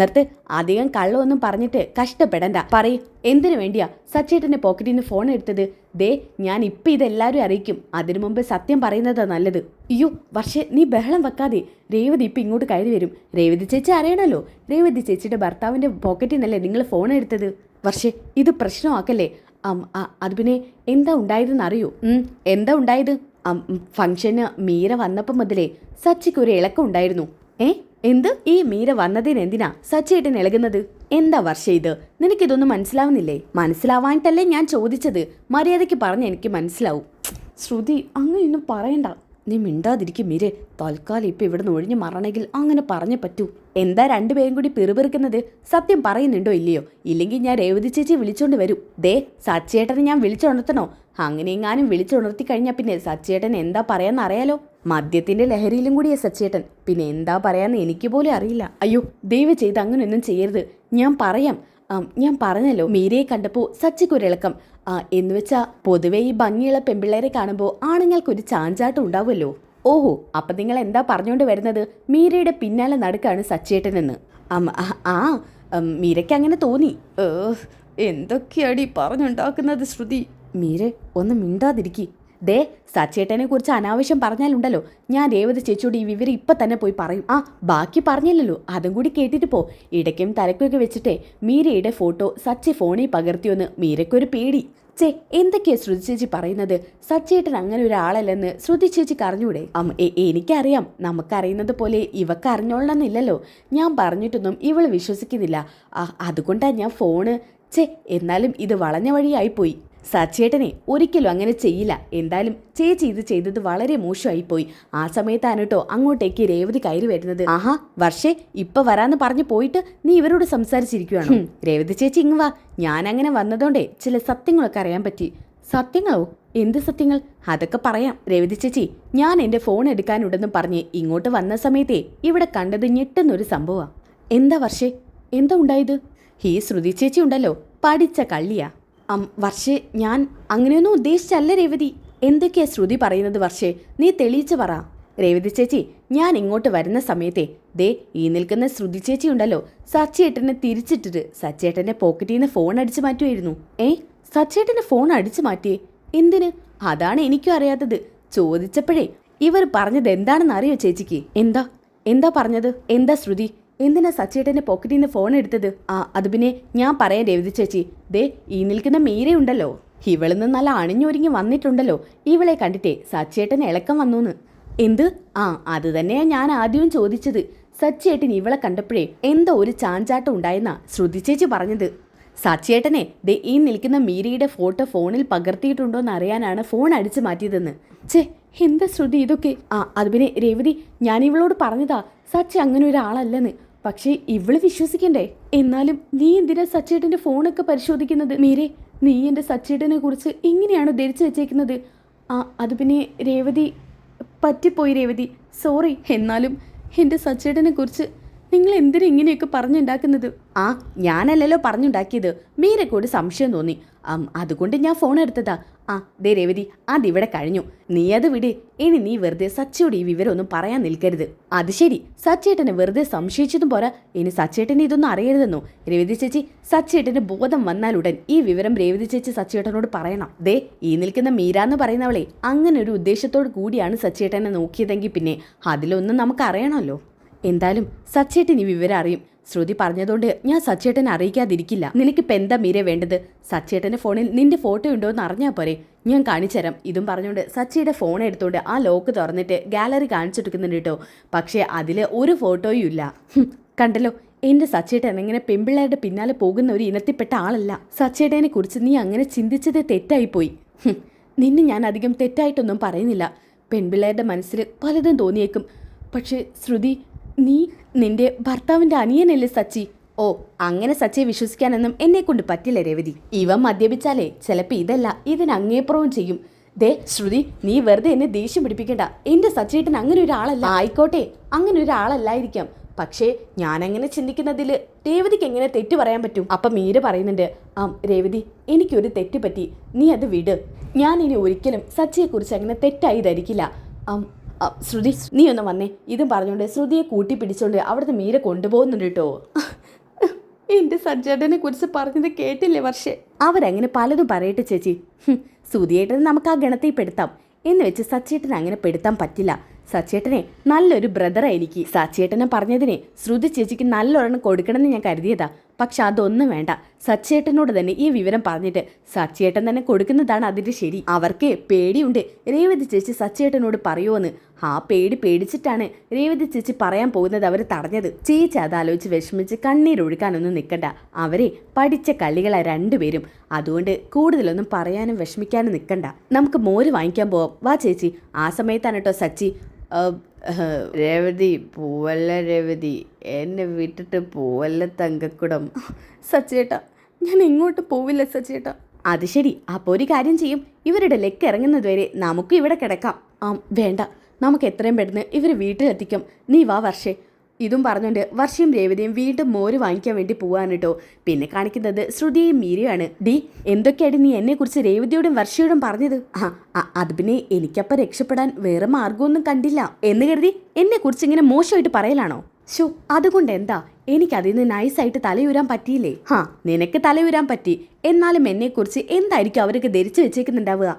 നിർത്ത്. അധികം കള്ളമൊന്നും പറഞ്ഞിട്ട് കഷ്ടപ്പെടണ്ട. പറയും, എന്തിനു വേണ്ടിയാ സച്ചേട്ടന്റെ പോക്കറ്റിൽ നിന്ന് ഫോൺ എടുത്തത്? ദേ, ഞാൻ ഇപ്പം ഇതെല്ലാവരും അറിയിക്കും. അതിനു മുമ്പ് സത്യം പറയുന്നതാ നല്ലത്. അയ്യോ വർഷേ, നീ ബഹളം വെക്കാതെ. രേവതി ഇപ്പം ഇങ്ങോട്ട് കയറി വരും. രേവതി ചേച്ചി അറിയണല്ലോ. രേവതി ചേച്ചിയുടെ ഭർത്താവിന്റെ പോക്കറ്റിൽ നിന്നല്ലേ നിങ്ങൾ ഫോൺ എടുത്തത്? വർഷേ, ഇത് പ്രശ്നമാക്കല്ലേ. അത് പിന്നെ എന്താ ഉണ്ടായതെന്ന് അറിയൂ? എന്താ ഉണ്ടായത്? ഫംഗ്ഷന് മീര വന്നപ്പം മുതലേ സച്ചിക്ക് ഒരു ഇളക്കം ഉണ്ടായിരുന്നു. എന്ത്? ഈ മീര വന്നതിനെന്തിനാ സച്ചിയേട്ടൻ ഇളകുന്നത്? എന്താ വർഷേ ഇത്? നിനക്കിതൊന്നും മനസ്സിലാവുന്നില്ലേ? മനസ്സിലാവാനിട്ടല്ലേ ഞാൻ ചോദിച്ചത്. മര്യാദയ്ക്ക് പറഞ്ഞ് എനിക്ക് മനസ്സിലാവും. ശ്രുതി, അങ്ങനെയൊന്നും പറയണ്ട. നീ മിണ്ടാതിരിക്കും മീരെ. തൽക്കാലം ഇപ്പം ഇവിടെ നിന്ന് ഒഴിഞ്ഞു മറണമെങ്കിൽ അങ്ങനെ പറഞ്ഞേ പറ്റൂ. എന്താ രണ്ടുപേരും കൂടി പിറുപിറുക്കുന്നത്? സത്യം പറയുന്നുണ്ടോ ഇല്ലയോ? ഇല്ലെങ്കിൽ ഞാൻ രേവതി ചേച്ചി വിളിച്ചോണ്ട് വരും. ദേ, സച്ചേട്ടനെ ഞാൻ വിളിച്ചുണർത്തണോ? അങ്ങനെ എങ്ങാനും വിളിച്ചുണർത്തി കഴിഞ്ഞാൽ പിന്നെ സച്ചേട്ടൻ എന്താ പറയാന്ന് അറിയാലോ. മദ്യത്തിന്റെ ലഹരിയിലും കൂടിയാ സച്ചേട്ടൻ. പിന്നെ എന്താ പറയാന്ന് എനിക്ക് പോലും അറിയില്ല. അയ്യോ, ദയവ് ചെയ്ത് അങ്ങനെയൊന്നും ചെയ്യരുത്. ഞാൻ പറയാം. ഞാൻ പറഞ്ഞല്ലോ, മീരയെ കണ്ടപ്പോൾ സച്ചിക്കൊരിളക്കം. എന്ന് വെച്ചാ പൊതുവെ ഈ ഭംഗിയുള്ള പെൺപിള്ളേരെ കാണുമ്പോൾ ആണുങ്ങൾക്കൊരു ചാഞ്ചാട്ടം ഉണ്ടാവുമല്ലോ. ഓഹോ, അപ്പം നിങ്ങൾ എന്താ പറഞ്ഞുകൊണ്ട് വരുന്നത്? മീരയുടെ പിന്നാലെ നടക്കാണ് സച്ചേട്ടനെന്ന്. മീരയ്ക്ക് അങ്ങനെ തോന്നി. എന്തൊക്കെയാടി പറഞ്ഞുണ്ടാക്കുന്നത് ശ്രുതി? മീര ഒന്ന് മിണ്ടാതിരിക്കി. ദേ, സച്ചേട്ടനെ കുറിച്ച് അനാവശ്യം പറഞ്ഞാലുണ്ടല്ലോ, ഞാൻ രേവതി ചേച്ചിയോട് ഈ വിവരം ഇപ്പം തന്നെ പോയി പറയും. ബാക്കി പറഞ്ഞില്ലല്ലോ, അതും കൂടി കേട്ടിട്ട് പോ. ഇടയ്ക്കും തലക്കൊക്കെ വെച്ചിട്ടേ മീരയുടെ ഫോട്ടോ സച്ചി ഫോണിൽ പകർത്തിയൊന്ന് മീരയ്ക്കൊരു പേടി. എന്തൊക്കെയാ ശ്രുതി ചേച്ചി പറയുന്നത്? സച്ചേട്ടൻ അങ്ങനെ ഒരാളല്ലെന്ന് ശ്രുതി ചേച്ചിക്ക് അറിഞ്ഞൂടെ? എനിക്കറിയാം. നമുക്കറിയുന്നത് പോലെ ഇവക്ക് അറിഞ്ഞോളണമെന്നില്ലല്ലോ. ഞാൻ പറഞ്ഞിട്ടൊന്നും ഇവള് വിശ്വസിക്കുന്നില്ല. അതുകൊണ്ടാണ് ഞാൻ ഫോണ്. എന്നാലും ഇത് വളഞ്ഞ വഴിയായിപ്പോയി. സച്ചേട്ടനെ ഒരിക്കലും അങ്ങനെ ചെയ്യില്ല. എന്തായാലും ചേച്ചി ഇത് ചെയ്തത് വളരെ മോശമായിപ്പോയി. ആ സമയത്താണ് കേട്ടോ അങ്ങോട്ടേക്ക് രേവതി കയറി വരുന്നത്. വർഷേ, ഇപ്പൊ വരാന്ന് പറഞ്ഞു പോയിട്ട് നീ ഇവരോട് സംസാരിച്ചിരിക്കുകയാണോ? രേവതി ചേച്ചി ഇങ്ങ് വാ. ഞാൻ അങ്ങനെ വന്നതോണ്ടേ ചില സത്യങ്ങളൊക്കെ അറിയാൻ പറ്റി. സത്യങ്ങളോ? എന്ത് സത്യങ്ങൾ? അതൊക്കെ പറയാം. രേവതി ചേച്ചി, ഞാൻ എൻ്റെ ഫോൺ എടുക്കാനുണ്ടെന്ന് പറഞ്ഞ് ഇങ്ങോട്ട് വന്ന സമയത്തേ ഇവിടെ കണ്ടത് ഞെട്ടുന്നൊരു സംഭവമാണ്. എന്താ വർഷേ, എന്താ ഉണ്ടായത്? ഈ ശ്രുതി ചേച്ചി ഉണ്ടല്ലോ, പഠിച്ച കള്ളിയാ. വർഷേ, ഞാൻ അങ്ങനെയൊന്നും ഉദ്ദേശിച്ചല്ല രേവതി. എന്തൊക്കെയാ ശ്രുതി പറയുന്നത് വർഷേ? നീ തെളിയിച്ച് പറ. രേവതി ചേച്ചി, ഞാൻ ഇങ്ങോട്ട് വരുന്ന സമയത്തെ ദേ ഈ നിൽക്കുന്ന ശ്രുതി ചേച്ചി ഉണ്ടല്ലോ, സച്ചേട്ടനെ തിരിച്ചിട്ടിട്ട് സച്ചേട്ടൻ്റെ പോക്കറ്റിൽ നിന്ന് ഫോൺ അടിച്ചു മാറ്റുമായിരുന്നു. സച്ചേട്ടൻ്റെ ഫോൺ അടിച്ചു മാറ്റിയേ? എന്തിന്? അതാണ് എനിക്കും അറിയാത്തത്. ചോദിച്ചപ്പോഴേ ഇവർ പറഞ്ഞത് എന്താണെന്ന് അറിയോ ചേച്ചിക്ക്? എന്താ പറഞ്ഞത്? എന്താ ശ്രുതി? എന്തിനാ സച്ചേട്ടൻ്റെ പോക്കറ്റിൽ നിന്ന് ഫോൺ എടുത്തത്? അത് പിന്നെ ഞാൻ പറയാം രേവതി ചേച്ചി. ദേ ഈ നിൽക്കുന്ന മീരയുണ്ടല്ലോ, ഇവളിൽ നിന്ന് നല്ല അണിഞ്ഞൊരുങ്ങി വന്നിട്ടുണ്ടല്ലോ. ഇവളെ കണ്ടിട്ടേ സച്ചേട്ടൻ ഇളക്കം വന്നൂന്ന്. എന്ത്? അത് തന്നെയാ ഞാൻ ആദ്യവും ചോദിച്ചത്. സച്ചേട്ടൻ ഇവളെ കണ്ടപ്പോഴേ എന്തോ ഒരു ചാഞ്ചാട്ടം ഉണ്ടായെന്നാ ശ്രുതി ചേച്ചി പറഞ്ഞത്. സച്ചേട്ടനെ ദേ ഈ നിൽക്കുന്ന മീരയുടെ ഫോട്ടോ ഫോണിൽ പകർത്തിയിട്ടുണ്ടോന്ന് അറിയാനാണ് ഫോൺ അടിച്ചു മാറ്റിയതെന്ന്. എന്താ ശ്രുതി ഇതൊക്കെ? അത് പിന്നെ രേവതി, ഞാൻ ഇവളോട് പറഞ്ഞതാ സച്ചി അങ്ങനെ ഒരാളല്ലെന്ന്. പക്ഷേ ഇവള് വിശ്വസിക്കണ്ടേ? എന്നാലും നീ എന്തിനാ സച്ചേട്ടന്റെ ഫോണൊക്കെ പരിശോധിക്കുന്നത്? മീരെ, നീ എൻ്റെ സച്ചേട്ടനെ കുറിച്ച് എങ്ങനെയാണോ ധരിച്ചു വെച്ചേക്കുന്നത്? അത് പിന്നെ രേവതി, പറ്റിപ്പോയി രേവതി, സോറി. എന്നാലും എൻ്റെ സച്ചേട്ടനെ കുറിച്ച് നിങ്ങൾ എന്തിനാ ഇങ്ങനെയൊക്കെ പറഞ്ഞുണ്ടാക്കുന്നത്? ഞാനല്ലല്ലോ പറഞ്ഞുണ്ടാക്കിയത്, മീരക്കോട് സംശയം തോന്നി, അതുകൊണ്ട് ഞാൻ ഫോൺ എടുത്തതാ. ദേ രേവതി, അതിവിടെ കഴിഞ്ഞു, നീ അത് വിട്. ഇനി നീ വെറുതെ സച്ചിയോട് ഈ വിവരമൊന്നും പറയാൻ നിൽക്കരുത്. അത് ശരി, സച്ചേട്ടനെ വെറുതെ സംശയിച്ചതും പോരാ, ഇനി സച്ചേട്ടനെ ഇതൊന്നും അറിയരുതെന്നോ? രേവതി ചേച്ചി, സച്ചേട്ടന് ബോധം വന്നാലുടൻ ഈ വിവരം രേവതി ചേച്ചി സച്ചേട്ടനോട് പറയണം. ദേ ഈ നിൽക്കുന്ന മീര എന്ന് പറയുന്നവളെ അങ്ങനെ ഒരു ഉദ്ദേശത്തോട് കൂടിയാണ് സച്ചേട്ടനെ നോക്കിയതെങ്കിൽ പിന്നെ അതിലൊന്നും നമുക്ക് അറിയണമല്ലോ. എന്തായാലും സച്ചേട്ടൻ ഈ വിവരം അറിയും. ശ്രുതി പറഞ്ഞതുകൊണ്ട് ഞാൻ സച്ചേട്ടനെ അറിയിക്കാതിരിക്കില്ല. നിനക്കിപ്പോൾ എന്താ മീരെ വേണ്ടത്? സച്ചേട്ടൻ്റെ ഫോണിൽ നിന്റെ ഫോട്ടോ ഉണ്ടോ എന്ന് അറിഞ്ഞാൽ പോരെ, ഞാൻ കാണിച്ചുതരാം. ഇതും പറഞ്ഞുകൊണ്ട് സച്ചിയുടെ ഫോൺ എടുത്തുകൊണ്ട് ആ ലോക്ക് തുറന്നിട്ട് ഗാലറി കാണിച്ചെടുക്കുന്നുണ്ട് കേട്ടോ. പക്ഷേ അതിൽ ഒരു ഫോട്ടോയും ഇല്ല. കണ്ടല്ലോ, എൻ്റെ സച്ചേട്ടൻ എങ്ങനെ പെൺപിള്ളേരുടെ പിന്നാലെ പോകുന്ന ഒരു ഇനത്തിൽപ്പെട്ട ആളല്ല. സച്ചേട്ടനെ കുറിച്ച് നീ അങ്ങനെ ചിന്തിച്ചത് തെറ്റായിപ്പോയി. നിന്നെ ഞാൻ അധികം തെറ്റായിട്ടൊന്നും പറയുന്നില്ല. പെൺപിള്ളേരുടെ മനസ്സിൽ പലതും തോന്നിയേക്കും. പക്ഷേ ശ്രുതി, നീ നിന്റെ ഭർത്താവിൻ്റെ അനിയനല്ലേ സച്ചി? അങ്ങനെ സച്ചിയെ വിശ്വസിക്കാനൊന്നും എന്നെ കൊണ്ട് പറ്റില്ല രേവതി. ഇവൻ മദ്യപിച്ചാലേ ചിലപ്പോൾ ഇതല്ല ഇതിനങ്ങേപ്പുറവും ചെയ്യും. ദേ ശ്രുതി, നീ വെറുതെ എന്നെ ദേഷ്യം പിടിപ്പിക്കണ്ട. എൻ്റെ സച്ചേട്ടൻ അങ്ങനെ ഒരാളല്ല. ആയിക്കോട്ടെ, അങ്ങനെ ഒരാളല്ലായിരിക്കാം. പക്ഷേ ഞാനങ്ങനെ ചിന്തിക്കുന്നതിൽ രേവതിക്ക് എങ്ങനെ തെറ്റ് പറയാൻ പറ്റും? അപ്പം മീര പറയുന്നുണ്ട്, രേവതി, എനിക്കൊരു തെറ്റ് പറ്റി, നീ അത് വിട്. ഞാനിനി ഒരിക്കലും സച്ചിയെക്കുറിച്ച് അങ്ങനെ തെറ്റായി ധരിക്കില്ല. ശ്രുതി, നീ ഒന്ന് വന്നേ. ഇതും പറഞ്ഞുകൊണ്ട് ശ്രുതിയെ കൂട്ടി പിടിച്ചുകൊണ്ട് അവിടുത്തെ മീര കൊണ്ടുപോകുന്നുണ്ട് കേട്ടോ. എൻ്റെ സജ്ജേട്ടനെ കുറിച്ച് പറഞ്ഞത് കേട്ടില്ലേ വർഷേ? അവരങ്ങനെ പലതും പറയട്ടെ ചേച്ചി. ശ്രുതിയേട്ടന് നമുക്ക് ആ ഗണത്തിൽ പെടുത്താം എന്ന് വെച്ച് സച്ചേട്ടനെ അങ്ങനെ പെടുത്താൻ പറ്റില്ല. സച്ചേട്ടനെ നല്ലൊരു ബ്രദറാ എനിക്ക്. സച്ചേട്ടനെ പറഞ്ഞതിനെ ശ്രുതി ചേച്ചിക്ക് നല്ലൊരെണ്ണം കൊടുക്കണമെന്ന് ഞാൻ കരുതിയതാ. പക്ഷെ അതൊന്നും വേണ്ട. സച്ചേട്ടനോട് തന്നെ ഈ വിവരം പറഞ്ഞിട്ട് സച്ചേട്ടൻ തന്നെ കൊടുക്കുന്നതാണ് അതിൻ്റെ ശരി. അവർക്ക് പേടിയുണ്ട് രേവതി ചേച്ചി സച്ചേട്ടനോട് പറയുമോന്ന്. ആ പേടിച്ചിട്ടാണ് രേവതി ചേച്ചി പറയാൻ പോകുന്നത് അവർ തടഞ്ഞത്. ചേച്ചി അതാലോചിച്ച് വിഷമിച്ച് കണ്ണീരൊഴുക്കാനൊന്നും നിൽക്കണ്ട. അവരെ പഠിച്ച കളികളാ രണ്ടുപേരും. അതുകൊണ്ട് കൂടുതലൊന്നും പറയാനും വിഷമിക്കാനും നിൽക്കണ്ട. നമുക്ക് മോര് വാങ്ങിക്കാൻ പോവാം, വാ ചേച്ചി. ആ സമയത്താണ് കേട്ടോ സച്ചി, രേവതി പൂവല്ല രേവതി, എന്നെ വിട്ടിട്ട് പൂവല്ല തങ്കക്കുടം. സച്ചേട്ടാ, ഞാൻ എങ്ങോട്ട് പോവില്ല സച്ചേട്ടാ. അത് ശരി, അപ്പോൾ ഒരു കാര്യം ചെയ്യും, ഇവരുടെ ലെക്ക് ഇറങ്ങുന്നത് വരെ നമുക്ക് ഇവിടെ കിടക്കാം. വേണ്ട, നമുക്ക് എത്രയും പെട്ടെന്ന് ഇവർ വീട്ടിലെത്തിക്കാം. നീ വാ വർഷേ. ഇതും പറഞ്ഞുകൊണ്ട് വർഷയും രേവതിയും വീണ്ടും മോര് വാങ്ങിക്കാൻ വേണ്ടി പോവാണ് കേട്ടോ. പിന്നെ കാണിക്കുന്നത് ശ്രുതിയും മീരയാണ്. എന്തൊക്കെയാണ് നീ എന്നെക്കുറിച്ച് രേവതിയോടും വർഷയോടും പറഞ്ഞത്? അത് പിന്നെ എനിക്കപ്പം രക്ഷപ്പെടാൻ വേറെ മാർഗമൊന്നും കണ്ടില്ല എന്ന് കരുതി എന്നെക്കുറിച്ച് ഇങ്ങനെ മോശമായിട്ട് പറയലാണോ? അതുകൊണ്ട് എന്താ, എനിക്കതിൽ നിന്ന് നൈസായിട്ട് തലയൂരാൻ പറ്റിയില്ലേ? നിനക്ക് തലയൂരാൻ പറ്റി, എന്നാലും എന്നെക്കുറിച്ച് എന്തായിരിക്കും അവർക്ക് ധരിച്ചു വെച്ചേക്കുന്നുണ്ടാവുക?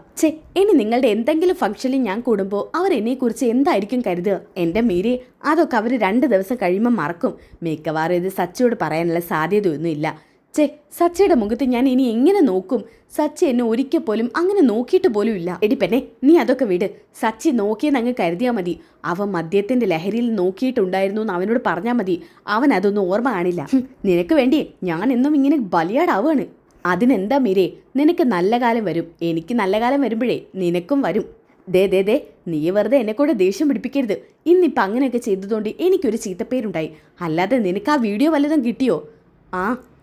ഇനി നിങ്ങളുടെ എന്തെങ്കിലും ഫംഗ്ഷനിൽ ഞാൻ കൂടുമ്പോൾ അവർ എന്നെക്കുറിച്ച് എന്തായിരിക്കും കരുതുക? എൻ്റെ മീരെ, അതൊക്കെ അവർ 2 ദിവസം കഴിയുമ്പോൾ മറക്കും. മിക്കവാറും ഇത് സച്ചിയോട് പറയാനുള്ള സാധ്യതയൊന്നും ഇല്ല. സച്ചിയുടെ മുഖത്ത് ഞാൻ ഇനി എങ്ങനെ നോക്കും? സച്ചി എന്നെ ഒരിക്കൽ പോലും അങ്ങനെ നോക്കിയിട്ട് പോലും ഇല്ല. എടി പെണ്ണെ, നീ അതൊക്കെ വിട്. സച്ചി നോക്കിയെന്ന് അങ്ങ് കരുതിയാൽ മതി. അവൻ മദ്യത്തിന്റെ ലഹരിയിൽ നോക്കിയിട്ടുണ്ടായിരുന്നു എന്ന് അവനോട് പറഞ്ഞാൽ മതി. അവൻ അതൊന്നും ഓർമ്മ കാണില്ല. നിനക്ക് വേണ്ടി ഞാൻ എന്നും ഇങ്ങനെ ബലിയാടാവുകയാണ്. അതിനെന്താ മീരേ, നിനക്ക് നല്ല കാലം വരും. എനിക്ക് നല്ല കാലം വരുമ്പോഴേ നിനക്കും വരും. ദേ നീ വെറുതെ എന്നെ കൂടെ ദേഷ്യം പിടിപ്പിക്കരുത്. ഇന്നിപ്പോൾ അങ്ങനെയൊക്കെ ചെയ്തതുകൊണ്ട് എനിക്കൊരു ചീത്തപ്പേരുണ്ടായി. അല്ലാതെ നിനക്ക് ആ വീഡിയോ വല്ലതും കിട്ടിയോ?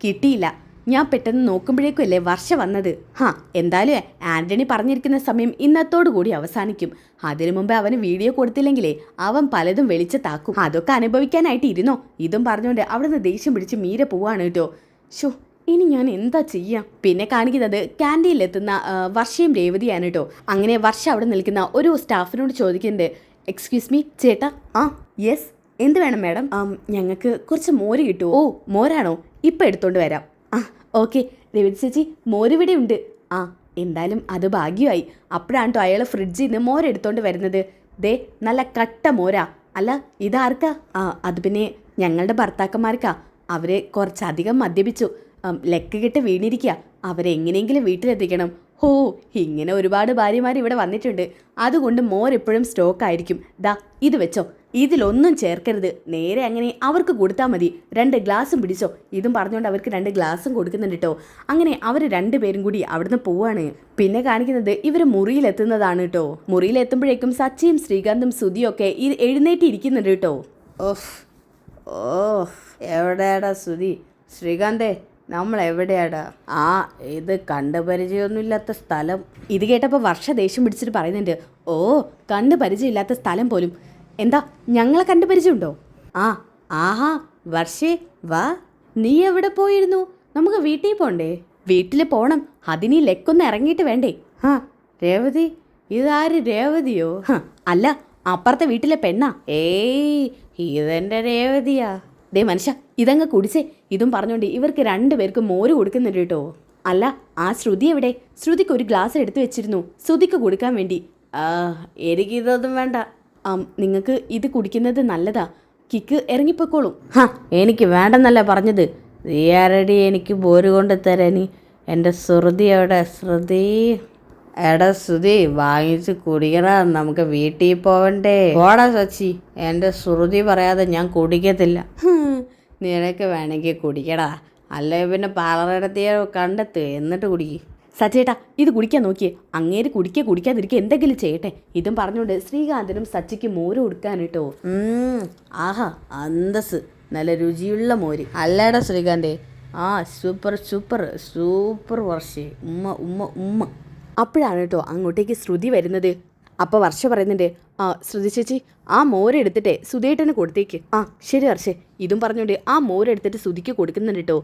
കിട്ടിയില്ല. ഞാൻ പെട്ടെന്ന് നോക്കുമ്പോഴേക്കും അല്ലേ വർഷ വന്നത്. എന്തായാലും ആൻ്റണി പറഞ്ഞിരിക്കുന്ന സമയം ഇന്നത്തോടു കൂടി അവസാനിക്കും. അതിനു മുമ്പ് അവന് വീഡിയോ കൊടുത്തില്ലെങ്കിലേ അവൻ പലതും വെളിച്ചത്താക്കും. അതൊക്കെ അനുഭവിക്കാനായിട്ട് ഇരുന്നോ. ഇതും പറഞ്ഞുകൊണ്ട് അവിടുന്ന് ദേഷ്യം പിടിച്ച് മീര പോവാണ് കേട്ടോ. ഇനി ഞാൻ എന്താ ചെയ്യാം? പിന്നെ കാണിക്കുന്നത് ക്യാൻറ്റീനിലെത്തുന്ന വർഷയും രേവതിയാണ് കേട്ടോ. അങ്ങനെ വർഷ അവിടെ നിൽക്കുന്ന ഒരു സ്റ്റാഫിനോട് ചോദിക്കുന്നുണ്ട്, എക്സ്ക്യൂസ് മീ ചേട്ടാ. യെസ്, എന്ത് വേണം മാഡം? ഞങ്ങൾക്ക് കുറച്ച് മോര് കിട്ടുമോ? മോരാണോ? ഇപ്പം എടുത്തോണ്ട് വരാം. ഓക്കെ രേവതി ചേച്ചി, മോര് ഇവിടെ ഉണ്ട്. എന്തായാലും അത് ഭാഗ്യമായി. അപ്പോഴാണ് കേട്ടോ അയാൾ ഫ്രിഡ്ജിൽ നിന്ന് മോരെടുത്തോണ്ട് വരുന്നത്. ദേ നല്ല കട്ട മോരാ. അല്ല ഇതാർക്കാ? അത് പിന്നെ ഞങ്ങളുടെ ഭർത്താക്കന്മാർക്കാ. അവരെ കുറച്ചധികം മദ്യപിച്ചു, ലെക്ക് കെട്ട് വീണിരിക്കുക. അവരെങ്ങനെയെങ്കിലും വീട്ടിലെത്തിക്കണം. ഹോ, ഇങ്ങനെ ഒരുപാട് ഭാര്യമാർ ഇവിടെ വന്നിട്ടുണ്ട്. അതുകൊണ്ട് മോർ എപ്പോഴും സ്റ്റോക്ക് ആയിരിക്കും. ദാ ഇത് വെച്ചോ, ഇതിലൊന്നും ചേർക്കരുത്, നേരെ അങ്ങനെ അവർക്ക് കൊടുത്താൽ മതി. 2 ഗ്ലാസും പിടിച്ചോ. ഇതും പറഞ്ഞുകൊണ്ട് അവർക്ക് 2 ഗ്ലാസും കൊടുക്കുന്നുണ്ട് കേട്ടോ. അങ്ങനെ അവർ 2 പേരും കൂടി അവിടുന്ന് പോവാണ്. പിന്നെ കാണിക്കുന്നത് ഇവർ മുറിയിലെത്തുന്നതാണ് കേട്ടോ. മുറിയിലെത്തുമ്പോഴേക്കും സച്ചിയും ശ്രീകാന്തും സുധിയും ഒക്കെ എഴുന്നേറ്റിരിക്കുന്നുണ്ട് കേട്ടോ. ഓഫ്, എവിടെയാടാ സുധി? ശ്രീകാന്തേ, നമ്മൾ എവിടെയാടാ? ഇത് കണ്ടു പരിചയമൊന്നുമില്ലാത്ത സ്ഥലം. ഇത് കേട്ടപ്പോൾ വർഷ ദേഷ്യം പിടിച്ചിട്ട് പറയുന്നുണ്ട്, ഓ, കണ്ടു പരിചയമില്ലാത്ത സ്ഥലം പോലും. എന്താ, ഞങ്ങളെ കണ്ടു പരിചയമുണ്ടോ? ആഹാ, വർഷേ വാ, നീ എവിടെ പോയിരുന്നു? നമുക്ക് വീട്ടിൽ പോണ്ടേ? വീട്ടിൽ പോണം, അതിനീ ലെക്കൊന്ന് ഇറങ്ങിയിട്ട് വേണ്ടേ? രേവതി, ഇതാര് രേവതിയോ? അല്ല, അപ്പുറത്തെ വീട്ടിലെ പെണ്ണാ. ഏയ്, ഇതെന്റെ രേവതിയാ. ദേ മനുഷ്യ, ഇതങ്ങ് കുടിച്ചേ. ഇതും പറഞ്ഞുകൊണ്ട് ഇവർക്ക് 2 പേർക്ക് മോര് കൊടുക്കുന്നുണ്ട് കേട്ടോ. അല്ല, ആ ശ്രുതി എവിടെ? ശ്രുതിക്ക് ഒരു ഗ്ലാസ് എടുത്തു വെച്ചിരുന്നു, ശ്രുതിക്ക് കൊടുക്കാൻ വേണ്ടി. എനിക്കിതൊന്നും വേണ്ട. നിങ്ങൾക്ക് ഇത് കുടിക്കുന്നത് നല്ലതാ, കിക്ക് ഇറങ്ങിപ്പോയിക്കോളും. എനിക്ക് വേണ്ടെന്നല്ല പറഞ്ഞത്. നീ ആരടി എനിക്ക് മോര് കൊണ്ട് തരാനി? എൻ്റെ ശ്രുതി എവിടെ? ശ്രുതി, എടാ ശ്രുതി, വാങ്ങിച്ച് കുടിക്കടാ, നമുക്ക് വീട്ടിൽ പോവണ്ടേ? പോടാ സച്ചി, എൻ്റെ ശ്രുതി പറയാതെ ഞാൻ കുടിക്കത്തില്ല. നിനക്ക് വേണമെങ്കിൽ കുടിക്കടാ, അല്ലേ പിന്നെ പാലറടത്തിയെ കണ്ടെത്ത്, എന്നിട്ട് കുടിക്ക്. സച്ചേട്ടാ, ഇത് കുടിക്കാൻ നോക്കിയേ. അങ്ങേര് കുടിക്കാതിരിക്കുക, എന്തെങ്കിലും ചെയ്യട്ടെ. ഇതും പറഞ്ഞുകൊണ്ട് ശ്രീകാന്തനും സച്ചിക്ക് മോര് കൊടുക്കാൻ കേട്ടോ. ആഹാ, അന്തസ്, നല്ല രുചിയുള്ള മോര്. അല്ലേടാ ശ്രീകാന്തേ? സൂപ്പർ സൂപ്പർ സൂപ്പർ വർഷേ, ഉമ്മ ഉമ്മ ഉമ്മ. അപ്പോഴാണ് കേട്ടോ അങ്ങോട്ടേക്ക് ശ്രുതി വരുന്നത്. അപ്പോൾ വർഷ പറയുന്നുണ്ട്, ശ്രുതി ചേച്ചി, ആ മോരെടുത്തിട്ടേ സുധേട്ടന് കൊടുത്തേക്ക്. ശരി വർഷേ. ഇതും പറഞ്ഞുകൊണ്ട് ആ മോരെടുത്തിട്ട് സുധിക്ക് കൊടുക്കുന്നുണ്ട് കേട്ടോ.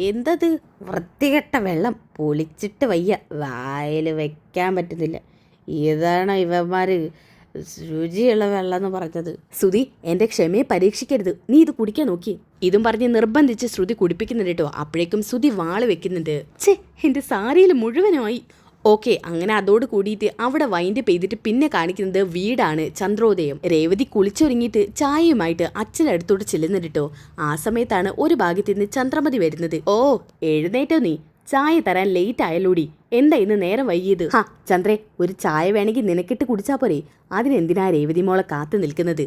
എന്തത് വൃത്തികെട്ട വെള്ളം, പൊളിച്ചിട്ട് വയ്യ, വായിൽ വെക്കാൻ പറ്റുന്നില്ല. ഇതാണ് ഇവന്മാർ രുചിയുള്ള വെള്ളം എന്ന് പറഞ്ഞത്. ശ്രുതി, എൻ്റെ ക്ഷമയെ പരീക്ഷിക്കരുത്, നീ ഇത് കുടിക്കാൻ നോക്കി. ഇതും പറഞ്ഞ് നിർബന്ധിച്ച് ശ്രുതി കുടിപ്പിക്കുന്നുണ്ട് കേട്ടോ. അപ്പോഴേക്കും ശ്രുതി വാള് വെക്കുന്നുണ്ട്. എൻ്റെ സാരിയിൽ മുഴുവനായി. ഓക്കെ, അങ്ങനെ അതോട് കൂടിയിട്ട് അവിടെ വൈൻഡ് ചെയ്തിട്ട് പിന്നെ കാണിക്കുന്നത് വീടാണ്. ചന്ദ്രോദയം. രേവതി കുളിച്ചൊരുങ്ങിയിട്ട് ചായയുമായിട്ട് അച്ഛനടുത്തോട്ട് ചെല്ലുന്നുണ്ട് കേട്ടോ. ആ സമയത്താണ് ഒരു ഭാഗത്ത് നിന്ന് ചന്ദ്രമതി വരുന്നത്. ഓ, എഴുന്നേറ്റോ നീ? ചായ തരാൻ ലേറ്റ് ആയല്ലോടി, എന്താ ഇന്ന് നേരം വൈകിയത്? ചന്ദ്രേ, ഒരു ചായ വേണമെങ്കിൽ നിനക്കിട്ട് കുടിച്ചാൽ പോരെ? അതിനെന്തിനാ രേവതി മോളെ കാത്തു നിൽക്കുന്നത്?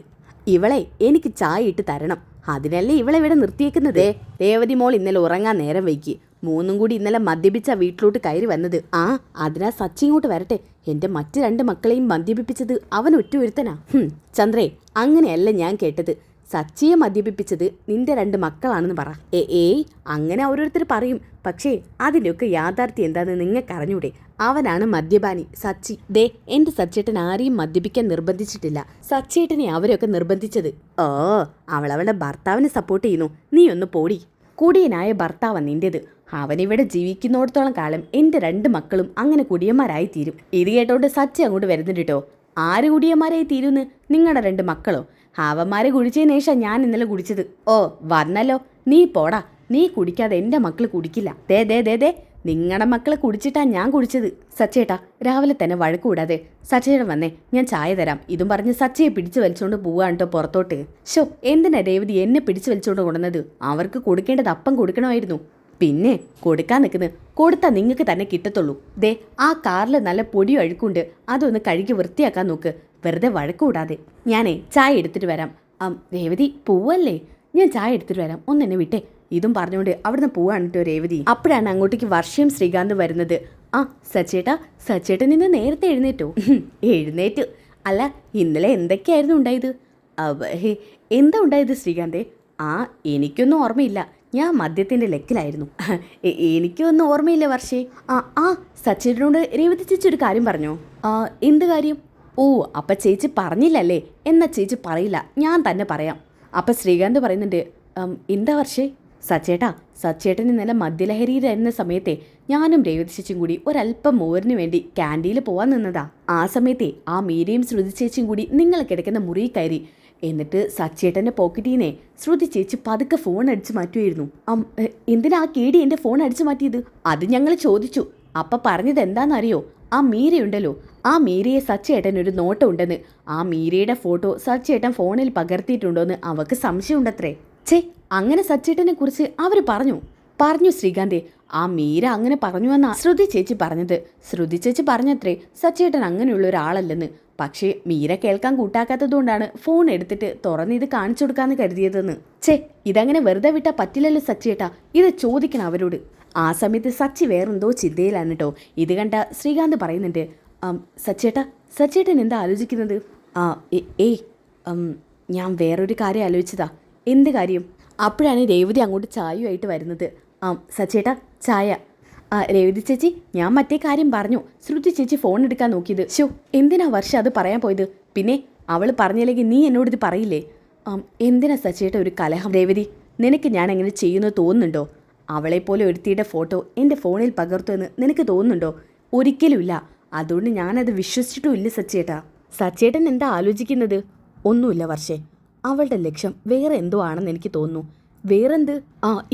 ഇവളെ എനിക്ക് ചായ ഇട്ട് തരണം, അതിനല്ലേ ഇവളെ ഇവിടെ നിർത്തിയേക്കുന്നതേ. രേവതി മോൾ ഇന്നലെ ഉറങ്ങാൻ നേരം വൈകി, 3 കൂടി ഇന്നലെ മദ്യപിച്ച വീട്ടിലോട്ട് കയറി വന്നത്. അതിനാ സച്ചി ഇങ്ങോട്ട് വരട്ടെ. എൻ്റെ മറ്റു 2 മക്കളെയും മദ്യപിപ്പിച്ചത് അവൻ ഒറ്റ ഒരുത്തനാ. ചന്ദ്രേ, അങ്ങനെയല്ല ഞാൻ കേട്ടത്. സച്ചിയെ മദ്യപിപ്പിച്ചത് നിന്റെ 2 മക്കളാണെന്ന് പറ. ഏയ്, അങ്ങനെ ഓരോരുത്തർ പറയും, പക്ഷേ അതിൻ്റെയൊക്കെ യാഥാർത്ഥ്യം എന്താണെന്ന് നിങ്ങൾക്ക് അറിഞ്ഞൂടെ? അവനാണ് മദ്യപാനി, സച്ചി. ദേ, എൻ്റെ സച്ചേട്ടൻ ആരെയും മദ്യപിക്കാൻ നിർബന്ധിച്ചിട്ടില്ല. സച്ചേട്ടനെ അവരൊക്കെ നിർബന്ധിച്ചത്. അവളവളുടെ ഭർത്താവിനെ സപ്പോർട്ട് ചെയ്യുന്നു. നീ ഒന്ന് പോടി. കുടിയനായ ഭർത്താവ് നിൻ്റേത്. അവനിവിടെ ജീവിക്കുന്നിടത്തോളം കാലം എൻ്റെ 2 മക്കളും അങ്ങനെ കുടിയന്മാരായി തീരും. ഇത് കേട്ടോണ്ട് സച്ചി അങ്ങോട്ട് വരുന്നുണ്ട് കേട്ടോ. ആര് കുടിയന്മാരായി തീരുന്ന്? നിങ്ങളുടെ 2 മക്കളോ? അവന്മാരെ കുടിച്ചതിന് ശേഷം ഞാൻ ഇന്നലെ കുടിച്ചത്. വന്നല്ലോ, നീ പോടാ. നീ കുടിക്കാതെ എൻ്റെ മക്കൾ കുടിക്കില്ല. ദേ, നിങ്ങളുടെ മക്കൾ കുടിച്ചിട്ടാ ഞാൻ കുടിച്ചത്. സച്ചേട്ടാ, രാവിലെ തന്നെ വഴക്ക് കൂടാതെ. സച്ചേട്ടൻ വന്നേ, ഞാൻ ചായ തരാം. ഇതും പറഞ്ഞ് സച്ചയെ പിടിച്ചു വലിച്ചോണ്ട് പോവാണ് കേട്ടോ പുറത്തോട്ട്. എന്തിനാ രേവതി എന്നെ പിടിച്ചു വലിച്ചോണ്ട് കൊണ്ടുവന്നത്? അവർക്ക് കൊടുക്കേണ്ടത് അപ്പം കൊടുക്കണമായിരുന്നു. പിന്നെ കൊടുക്കാൻ നിൽക്കുന്നത്, കൊടുത്താൽ നിങ്ങൾക്ക് തന്നെ കിട്ടത്തുള്ളൂ. ദേ, ആ കാറിൽ നല്ല പൊടിയും അഴുക്കുണ്ട്, അതൊന്ന് കഴുകി വൃത്തിയാക്കാൻ നോക്ക്. വെറുതെ വഴക്കൂടാതെ. ഞാനേ ചായ എടുത്തിട്ട് വരാം. രേവതി, പോവല്ലേ? ഞാൻ ചായ എടുത്തിട്ട് വരാം, ഒന്നെന്നെ വിട്ടേ. ഇതും പറഞ്ഞുകൊണ്ട് അവിടുന്ന് പോവാണ് കേട്ടോ രേവതി. അപ്പോഴാണ് അങ്ങോട്ടേക്ക് വർഷയും ശ്രീകാന്തും വരുന്നത്. സച്ചേട്ടൻ ഇന്ന് നേരത്തെ എഴുന്നേറ്റോ? എഴുന്നേറ്റു. അല്ല, ഇന്നലെ എന്തൊക്കെയായിരുന്നു ഉണ്ടായത്? എന്താ ഉണ്ടായത് ശ്രീകാന്തേ? എനിക്കൊന്നും ഓർമ്മയില്ല, ഞാൻ മദ്യത്തിൻ്റെ ലെക്കിലായിരുന്നു. എനിക്കൊന്നും ഓർമ്മയില്ല വർഷേ. സച്ചേട്ടനോട് രേവതി ചേച്ചി ഒരു കാര്യം പറഞ്ഞോ? എന്ത് കാര്യം? അപ്പം ചേച്ചി പറഞ്ഞില്ലല്ലേ? എന്നാ ചേച്ചി പറയില്ല, ഞാൻ തന്നെ പറയാം. അപ്പം ശ്രീകാന്ത് പറയുന്നുണ്ട്, എന്താ വർഷേ? സച്ചേട്ടൻ ഇന്നലെ മദ്യലഹരിയിലായിരുന്ന സമയത്തെ ഞാനും രേവതി ചേച്ചിയും കൂടി ഒരല്പം മോരിന് വേണ്ടി ക്യാൻറ്റീനിൽ പോകാൻ നിന്നതാ. ആ സമയത്തെ ആ മീരയും ശ്രുതി ചേച്ചിയും കൂടി നിങ്ങൾ കിടക്കുന്ന മുറിയിൽ കയറി. എന്നിട്ട് സച്ചേട്ടൻ്റെ പോക്കറ്റീനെ ശ്രുതി ചേച്ചി പതുക്കെ ഫോൺ അടിച്ചു മാറ്റുമായിരുന്നു. എന്തിനാ ആ കേടി എൻ്റെ ഫോൺ അടിച്ചു മാറ്റിയത്? അത് ഞങ്ങൾ ചോദിച്ചു. അപ്പം പറഞ്ഞത് എന്താണെന്നറിയോ? ആ മീരയുണ്ടല്ലോ, ആ മീരയെ സച്ചേട്ടൻ ഒരു നോട്ടം ഉണ്ടെന്ന്. ആ മീരയുടെ ഫോട്ടോ സച്ചേട്ടൻ ഫോണിൽ പകർത്തിയിട്ടുണ്ടോയെന്ന് അവൾക്ക് സംശയമുണ്ടത്രേ. അങ്ങനെ സച്ചേട്ടനെ കുറിച്ച് അവർ പറഞ്ഞു. പറഞ്ഞു ശ്രീകാന്തേ. ആ മീര അങ്ങനെ പറഞ്ഞു എന്നാ ശ്രുതി ചേച്ചി പറഞ്ഞത്. ശ്രുതി ചേച്ചി പറഞ്ഞത്രേ സച്ചേട്ടൻ അങ്ങനെയുള്ള ഒരാളല്ലെന്ന്. പക്ഷേ മീര കേൾക്കാൻ കൂട്ടാക്കാത്തതുകൊണ്ടാണ് ഫോൺ എടുത്തിട്ട് തുറന്ന് ഇത് കാണിച്ചു കൊടുക്കാന്ന് കരുതിയതെന്ന്. ഇതങ്ങനെ വെറുതെ വിട്ടാ പറ്റില്ലല്ലോ സച്ചേട്ടാ, ഇത് ചോദിക്കണം അവരോട്. ആ സമയത്ത് സച്ചി വേറെന്തോ ചിന്തയിലാണ് കേട്ടോ. ഇത് കണ്ട ശ്രീകാന്ത് പറയുന്നുണ്ട്, സച്ചേട്ടൻ എന്താ ആലോചിക്കുന്നത്? ഏയ് ഞാൻ വേറൊരു കാര്യം ആലോചിച്ചതാ. എന്ത് കാര്യം? അപ്പോഴാണ് രേവതി അങ്ങോട്ട് ചായയുമായിട്ട് വരുന്നത്. സച്ചേട്ടാ ചായ. രേവതി ചേച്ചി, ഞാൻ മറ്റേ കാര്യം പറഞ്ഞു. ശ്രുതി ചേച്ചി ഫോൺ എടുക്കാൻ നോക്കിയത്. എന്തിനാ വർഷ അത് പറയാൻ പോയത്? പിന്നെ അവൾ പറഞ്ഞില്ലെങ്കിൽ നീ എന്നോട് ഇത് പറയില്ലേ? എന്തിനാ സച്ചേട്ടാ ഒരു കലഹം? രേവതി, നിനക്ക് ഞാൻ അങ്ങനെ ചെയ്യുന്നത് തോന്നുന്നുണ്ടോ? അവളെപ്പോലെ ഒരുത്തിയുടെ ഫോട്ടോ എൻ്റെ ഫോണിൽ പകർത്തുമെന്ന് നിനക്ക് തോന്നുന്നുണ്ടോ? ഒരിക്കലുമില്ല. അതുകൊണ്ട് ഞാനത് വിശ്വസിച്ചിട്ടുമില്ല സച്ചേട്ടാ. സച്ചേട്ടൻ എന്താ ആലോചിക്കുന്നത്? ഒന്നുമില്ല വർഷേ, അവളുടെ ലക്ഷ്യം വേറെ എന്തോ ആണെന്ന് എനിക്ക് തോന്നുന്നു. വേറെന്ത്?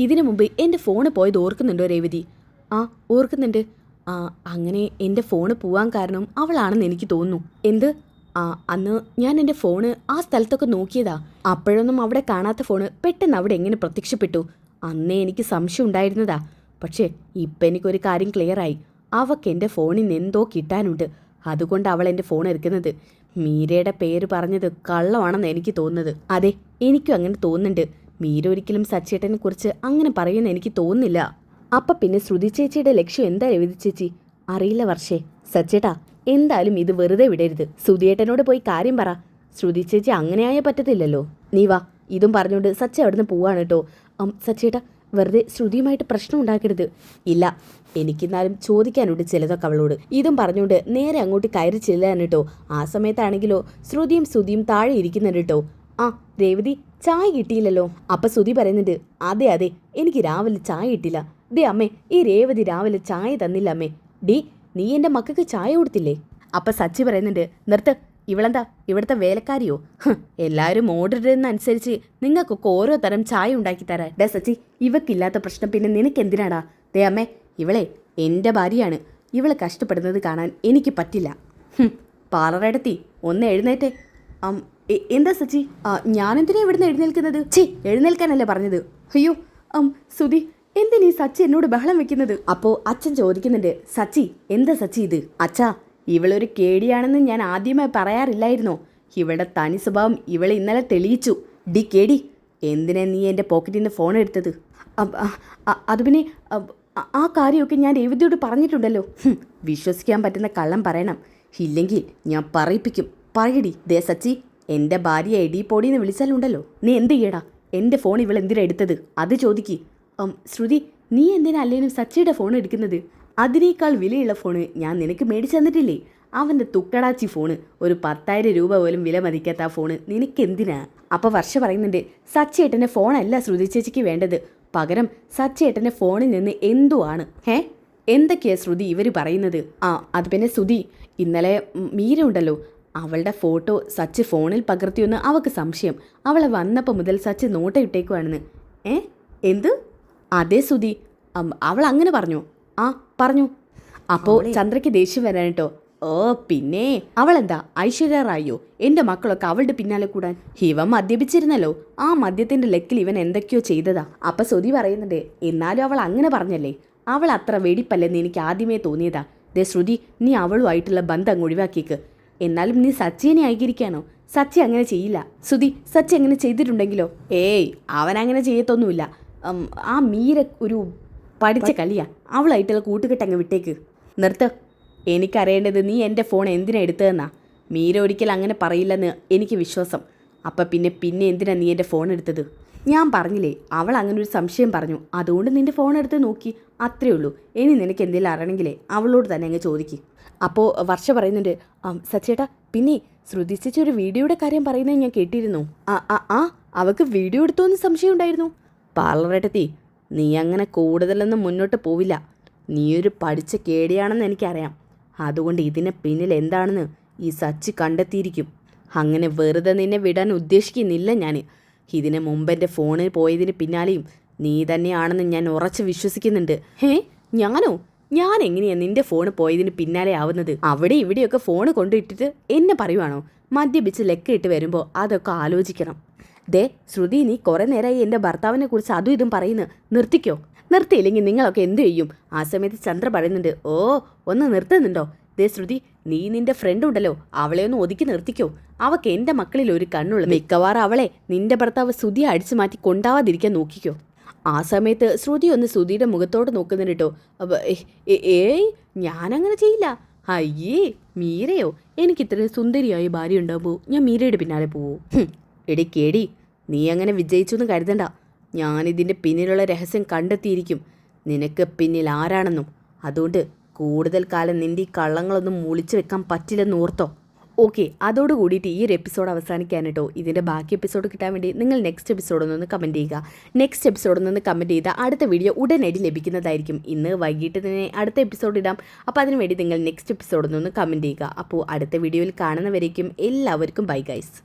ഇതിനു മുമ്പ് എൻ്റെ ഫോണ് പോയത് ഓർക്കുന്നുണ്ടോ രേവതി? ഓർക്കുന്നുണ്ട്. അങ്ങനെ എൻ്റെ ഫോണ് പോവാൻ കാരണം അവളാണെന്ന് എനിക്ക് തോന്നുന്നു. എന്ത്? അന്ന് ഞാൻ എൻ്റെ ഫോണ് ആ സ്ഥലത്തൊക്കെ നോക്കിയതാ. അപ്പോഴൊന്നും അവിടെ കാണാത്ത ഫോണ് പെട്ടെന്ന് അവിടെ എങ്ങനെ പ്രത്യക്ഷപ്പെട്ടു? അന്നേ എനിക്ക് സംശയം ഉണ്ടായിരുന്നതാ. പക്ഷേ ഇപ്പം എനിക്കൊരു കാര്യം ക്ലിയറായി. അവൾക്ക് എൻ്റെ ഫോണിൽ നിന്ന് എന്തോ കിട്ടാനുണ്ട്. അതുകൊണ്ട് അവൾ എൻ്റെ ഫോൺ എടുക്കുന്നത്. മീരയുടെ പേര് പറഞ്ഞത് കള്ളമാണെന്ന് എനിക്ക് തോന്നുന്നത്. അതെ, എനിക്കും അങ്ങനെ തോന്നുന്നുണ്ട്. മീര ഒരിക്കലും സച്ചേട്ടനെ കുറിച്ച് അങ്ങനെ പറയുമെന്ന് എനിക്ക് തോന്നുന്നില്ല. അപ്പം പിന്നെ ശ്രുതി ചേച്ചിയുടെ ലക്ഷ്യം എന്താ രവതി ചേച്ചി? അറിയില്ല വർഷേ. സച്ചേട്ടാ, എന്തായാലും ഇത് വെറുതെ വിടരുത്. ശ്രുതിയേട്ടനോട് പോയി കാര്യം പറ. ശ്രുതി ചേച്ചി അങ്ങനെയായ പറ്റത്തില്ലല്ലോ. നീ വാ. ഇതും പറഞ്ഞുകൊണ്ട് സച്ച അവിടുന്ന് പോവാണ് കേട്ടോ. സച്ചേട്ടാ, വെറുതെ ശ്രുതിയുമായിട്ട് പ്രശ്നം ഉണ്ടാക്കരുത്. ഇല്ല, എനിക്കെന്നാലും ചോദിക്കാനുണ്ട് ചിലതൊക്കെ അവളോട്. ഇതും പറഞ്ഞുകൊണ്ട് നേരെ അങ്ങോട്ട് കയറി ചെല്ലാൻ കേട്ടോ. ആ സമയത്താണെങ്കിലോ ശ്രുതിയും താഴെ ഇരിക്കുന്നുണ്ട് കേട്ടോ. രേവതി, ചായ കിട്ടിയില്ലല്ലോ. അപ്പം ശ്രുതി പറയുന്നുണ്ട്, അതെ എനിക്ക് രാവിലെ ചായ കിട്ടില്ല. ദേ അമ്മേ, ഈ രേവതി രാവിലെ ചായ തന്നില്ല അമ്മേ. നീ എൻ്റെ മക്കൾക്ക് ചായ കൊടുത്തില്ലേ? അപ്പം സച്ചി പറയുന്നുണ്ട്, നിർത്ത്. ഇവളെന്താ ഇവിടുത്തെ വേലക്കാരിയോ? എല്ലാവരും ഓർഡർ ഇടുന്നതനുസരിച്ച് നിങ്ങൾക്കൊക്കെ ഓരോ തരം ചായ ഉണ്ടാക്കി തരാൻ. സച്ചി, ഇവക്കില്ലാത്ത പ്രശ്നം പിന്നെ നിനക്കെന്തിനാടാ? ദേ അമ്മേ, ഇവളെ എൻ്റെ ഭാര്യയാണ്. ഇവളെ കഷ്ടപ്പെടുന്നത് കാണാൻ എനിക്ക് പറ്റില്ല. പാററെടുത്തി ഒന്ന് എഴുന്നേറ്റേ. എന്താ സച്ചി? ഞാനെന്തിനാ ഇവിടുന്ന് എഴുന്നേൽക്കുന്നത്? എഴുന്നേൽക്കാനല്ലേ പറഞ്ഞത്? അയ്യോ സുധി, എന്തിനീ സച്ചി എന്നോട് ബഹളം വെക്കുന്നത്? അപ്പോൾ അച്ഛൻ ചോദിക്കുന്നുണ്ട്, സച്ചി എന്താ സച്ചി ഇത്? അച്ഛാ, ഇവളൊരു കേടിയാണെന്ന് ഞാൻ ആദ്യമായി പറയാറില്ലായിരുന്നോ? ഇവളുടെ തനി സ്വഭാവം ഇവളെ ഇന്നലെ തെളിയിച്ചു. കേടി, എന്തിനാ നീ എൻ്റെ പോക്കറ്റിൽ നിന്ന് ഫോൺ എടുത്തത്? അത് പിന്നെ ആ കാര്യമൊക്കെ ഞാൻ രേവതിയോട് പറഞ്ഞിട്ടുണ്ടല്ലോ. വിശ്വസിക്കാൻ പറ്റുന്ന കള്ളം പറയണം, ഇല്ലെങ്കിൽ ഞാൻ പറയിപ്പിക്കും. പറയടി. ദേ സച്ചി, എൻ്റെ ഭാര്യ എടി പൊടിയെന്ന് വിളിച്ചാലുണ്ടല്ലോ, നീ എന്ത് ചെയ്യടാ? എൻ്റെ ഫോൺ ഇവളെന്തിനാ എടുത്തത് അത് ചോദിക്ക്. ശ്രുതി, നീ എന്തിനാ അല്ലേനും സച്ചിയുടെ ഫോൺ എടുക്കുന്നത്? അതിനേക്കാൾ വിലയുള്ള ഫോണ് ഞാൻ നിനക്ക് മേടിച്ചു തന്നിട്ടില്ലേ? അവൻ്റെ തുക്കടാച്ചി ഫോണ്, ഒരു 10,000 രൂപ പോലും വില മതിക്കാത്ത ആ ഫോണ് നിനക്കെന്തിനാ? അപ്പോൾ വർഷ പറയുന്നുണ്ട്, സച്ചിയേട്ടൻ്റെ ഫോണല്ല ശ്രുതി ചേച്ചിക്ക് വേണ്ടത്. പകരം സച്ചിയേട്ടൻ്റെ ഫോണിൽ നിന്ന് എന്തോ ആണ്. എന്തൊക്കെയാ ശ്രുതി ഇവർ പറയുന്നത്? അത് പിന്നെ ശ്രുതി, ഇന്നലെ മീര ഉണ്ടല്ലോ, അവളുടെ ഫോട്ടോ സച്ചി ഫോണിൽ പകർത്തിയൊന്ന് അവൾക്ക് സംശയം. അവളെ വന്നപ്പോൾ മുതൽ സച്ചി നോട്ട ഇട്ടേക്കുവാണെന്ന്. എന്ത്? അതേ ശ്രുതി, അവൾ അങ്ങനെ പറഞ്ഞു. പറഞ്ഞു. അപ്പോൾ ചന്ദ്രയ്ക്ക് ദേഷ്യം വരാൻ കേട്ടോ. പിന്നെ അവളെന്താ ഐശ്വര്യ റായിയോ? എൻ്റെ മക്കളൊക്കെ അവളുടെ പിന്നാലെ കൂടാൻ. ഇവൻ മദ്യപിച്ചിരുന്നല്ലോ, ആ മദ്യത്തിൻ്റെ ലെക്കിൽ ഇവൻ എന്തൊക്കെയോ ചെയ്തതാ. അപ്പം ശ്രുതി പറയുന്നുണ്ട്, എന്നാലും അവൾ അങ്ങനെ പറഞ്ഞല്ലേ, അവൾ അത്ര വെടിപ്പല്ലെന്ന് എനിക്ക് ആദ്യമേ തോന്നിയതാ. ദേ ശ്രുതി, നീ അവളുമായിട്ടുള്ള ബന്ധം ഒഴിവാക്കിയേക്ക്. എന്നാലും നീ സച്ചിനെ ആയിരിക്കാനോ? സച്ചി അങ്ങനെ ചെയ്യില്ല. ശ്രുതി, സച്ചി അങ്ങനെ ചെയ്തിട്ടുണ്ടെങ്കിലോ? അവൻ അങ്ങനെ ചെയ്യത്തൊന്നുമില്ല. ആ മീര ഒരു പഠിച്ച കളിയാ. അവളായിട്ടുള്ള കൂട്ടുകെട്ടങ്ങ് വിട്ടേക്ക്. നിർത്ത്. എനിക്കറിയേണ്ടത് നീ എൻ്റെ ഫോൺ എന്തിനാ എടുത്തതെന്നാ. മീര ഒരിക്കലും അങ്ങനെ പറയില്ലെന്ന് എനിക്ക് വിശ്വാസം. അപ്പം പിന്നെ എന്തിനാ നീ എൻ്റെ ഫോൺ എടുത്തത്? ഞാൻ പറഞ്ഞില്ലേ, അവൾ അങ്ങനെ ഒരു സംശയം പറഞ്ഞു, അതുകൊണ്ട് നിൻ്റെ ഫോൺ എടുത്ത് നോക്കി, അത്രേ ഉള്ളൂ. ഇനി നിനക്ക് എന്തെങ്കിലും അറിയണമെങ്കിലേ അവളോട് തന്നെ അങ്ങ് ചോദിക്കും. അപ്പോൾ വർഷ പറയുന്നുണ്ട്, സച്ചേട്ടാ, പിന്നെ ശ്രുതി ചേച്ചി ഒരു വീഡിയോയുടെ കാര്യം പറയുന്നത് ഞാൻ കേട്ടിരുന്നു. അവൾക്ക് വീഡിയോ എടുത്തോന്ന് സംശയം ഉണ്ടായിരുന്നു. പാർലറെടുത്തി, നീ അങ്ങനെ കൂടുതലൊന്നും മുന്നോട്ട് പോവില്ല. നീയൊരു പഠിച്ച കേടിയാണെന്ന് എനിക്കറിയാം. അതുകൊണ്ട് ഇതിന് പിന്നിൽ എന്താണെന്ന് ഈ സച്ചി കണ്ടെത്തിയിരിക്കും. അങ്ങനെ വെറുതെ നിന്നെ വിടാൻ ഉദ്ദേശിക്കുന്നില്ല ഞാൻ. ഇതിന് മുമ്പ് എൻ്റെ ഫോണിൽ പോയതിന് പിന്നാലെയും നീ തന്നെയാണെന്ന് ഞാൻ ഉറച്ച് വിശ്വസിക്കുന്നുണ്ട്. ഞാനോ? ഞാൻ എങ്ങനെയാണ് നിന്റെ ഫോണ് പോയതിന് പിന്നാലെ ആവുന്നത്? അവിടെ ഇവിടെയൊക്കെ ഫോണ് കൊണ്ടിട്ടിട്ട് എന്നെ പറയുവാണോ? മദ്യപിച്ച് ലെക്കിട്ട് വരുമ്പോൾ അതൊക്കെ ആലോചിക്കണം. ദേ ശ്രുതി, നീ കുറേ നേരമായി എൻ്റെ ഭർത്താവിനെ കുറിച്ച് അതും ഇതും പറയുന്നു. നിർത്തിക്കോ. നിർത്തിയില്ലെങ്കിൽ നിങ്ങളൊക്കെ എന്ത് ചെയ്യും? ആ സമയത്ത് ചന്ദ്ര പറയുന്നുണ്ട്, ഓ ഒന്ന് നിർത്തുന്നുണ്ടോ? ദേ ശ്രുതി, നീ നിന്റെ ഫ്രണ്ട് ഉണ്ടല്ലോ, അവളെ ഒന്ന് ഒതുക്കി നിർത്തിക്കോ. അവക്ക് എൻ്റെ മക്കളിൽ ഒരു കണ്ണുള്ളൂ. മിക്കവാറും അവളെ നിന്റെ ഭർത്താവ് ശ്രുതിയെ അടിച്ചു മാറ്റി കൊണ്ടാവാതിരിക്കാൻ നോക്കിക്കോ. ആ സമയത്ത് ശ്രുതി ഒന്ന് ശ്രുതിയുടെ മുഖത്തോട്ട് നോക്കുന്നുണ്ട് കേട്ടോ. അപ്പോൾ ഏയ് ഞാനങ്ങനെ ചെയ്യില്ല. അയ്യേ മീരയോ? എനിക്ക് ഇത്രയും സുന്ദരിയായ ഭാര്യ ഉണ്ടാകുമ്പോൾ ഞാൻ മീരയുടെ പിന്നാലെ പോവോ? എടി കേടി, നീ അങ്ങനെ വിജയിച്ചു എന്ന് കരുതണ്ട. ഞാനിതിൻ്റെ പിന്നിലുള്ള രഹസ്യം കണ്ടെത്തിയിരിക്കും, നിനക്ക് പിന്നിൽ ആരാണെന്നും. അതുകൊണ്ട് കൂടുതൽ കാലം നിൻ്റെ ഈ കള്ളങ്ങളൊന്നും മൂളിച്ചു വെക്കാൻ പറ്റില്ലെന്ന് ഓർത്തോ. ഓക്കെ, അതോട് കൂടിയിട്ട് ഈ ഒരു എപ്പിസോഡ് അവസാനിക്കാൻ കേട്ടോ. ഇതിൻ്റെ ബാക്കി എപ്പിസോഡ് കിട്ടാൻ വേണ്ടി നിങ്ങൾ നെക്സ്റ്റ് എപ്പിസോഡിൽ നിന്ന് കമൻറ്റ് ചെയ്യുക. നെക്സ്റ്റ് എപ്പിസോഡിൽ നിന്ന് കമൻറ്റ് ചെയ്താൽ അടുത്ത വീഡിയോ ഉടനടി ലഭിക്കുന്നതായിരിക്കും. ഇന്ന് വൈകിട്ട് തന്നെ അടുത്ത എപ്പിസോഡ് ഇടാം. അപ്പോൾ അതിനുവേണ്ടി നിങ്ങൾ നെക്സ്റ്റ് എപ്പിസോഡിൽ നിന്ന് കമൻറ്റ് ചെയ്യുക. അപ്പോൾ അടുത്ത വീഡിയോയിൽ കാണുന്നവരേക്കും എല്ലാവർക്കും ബൈ ഗൈസ്.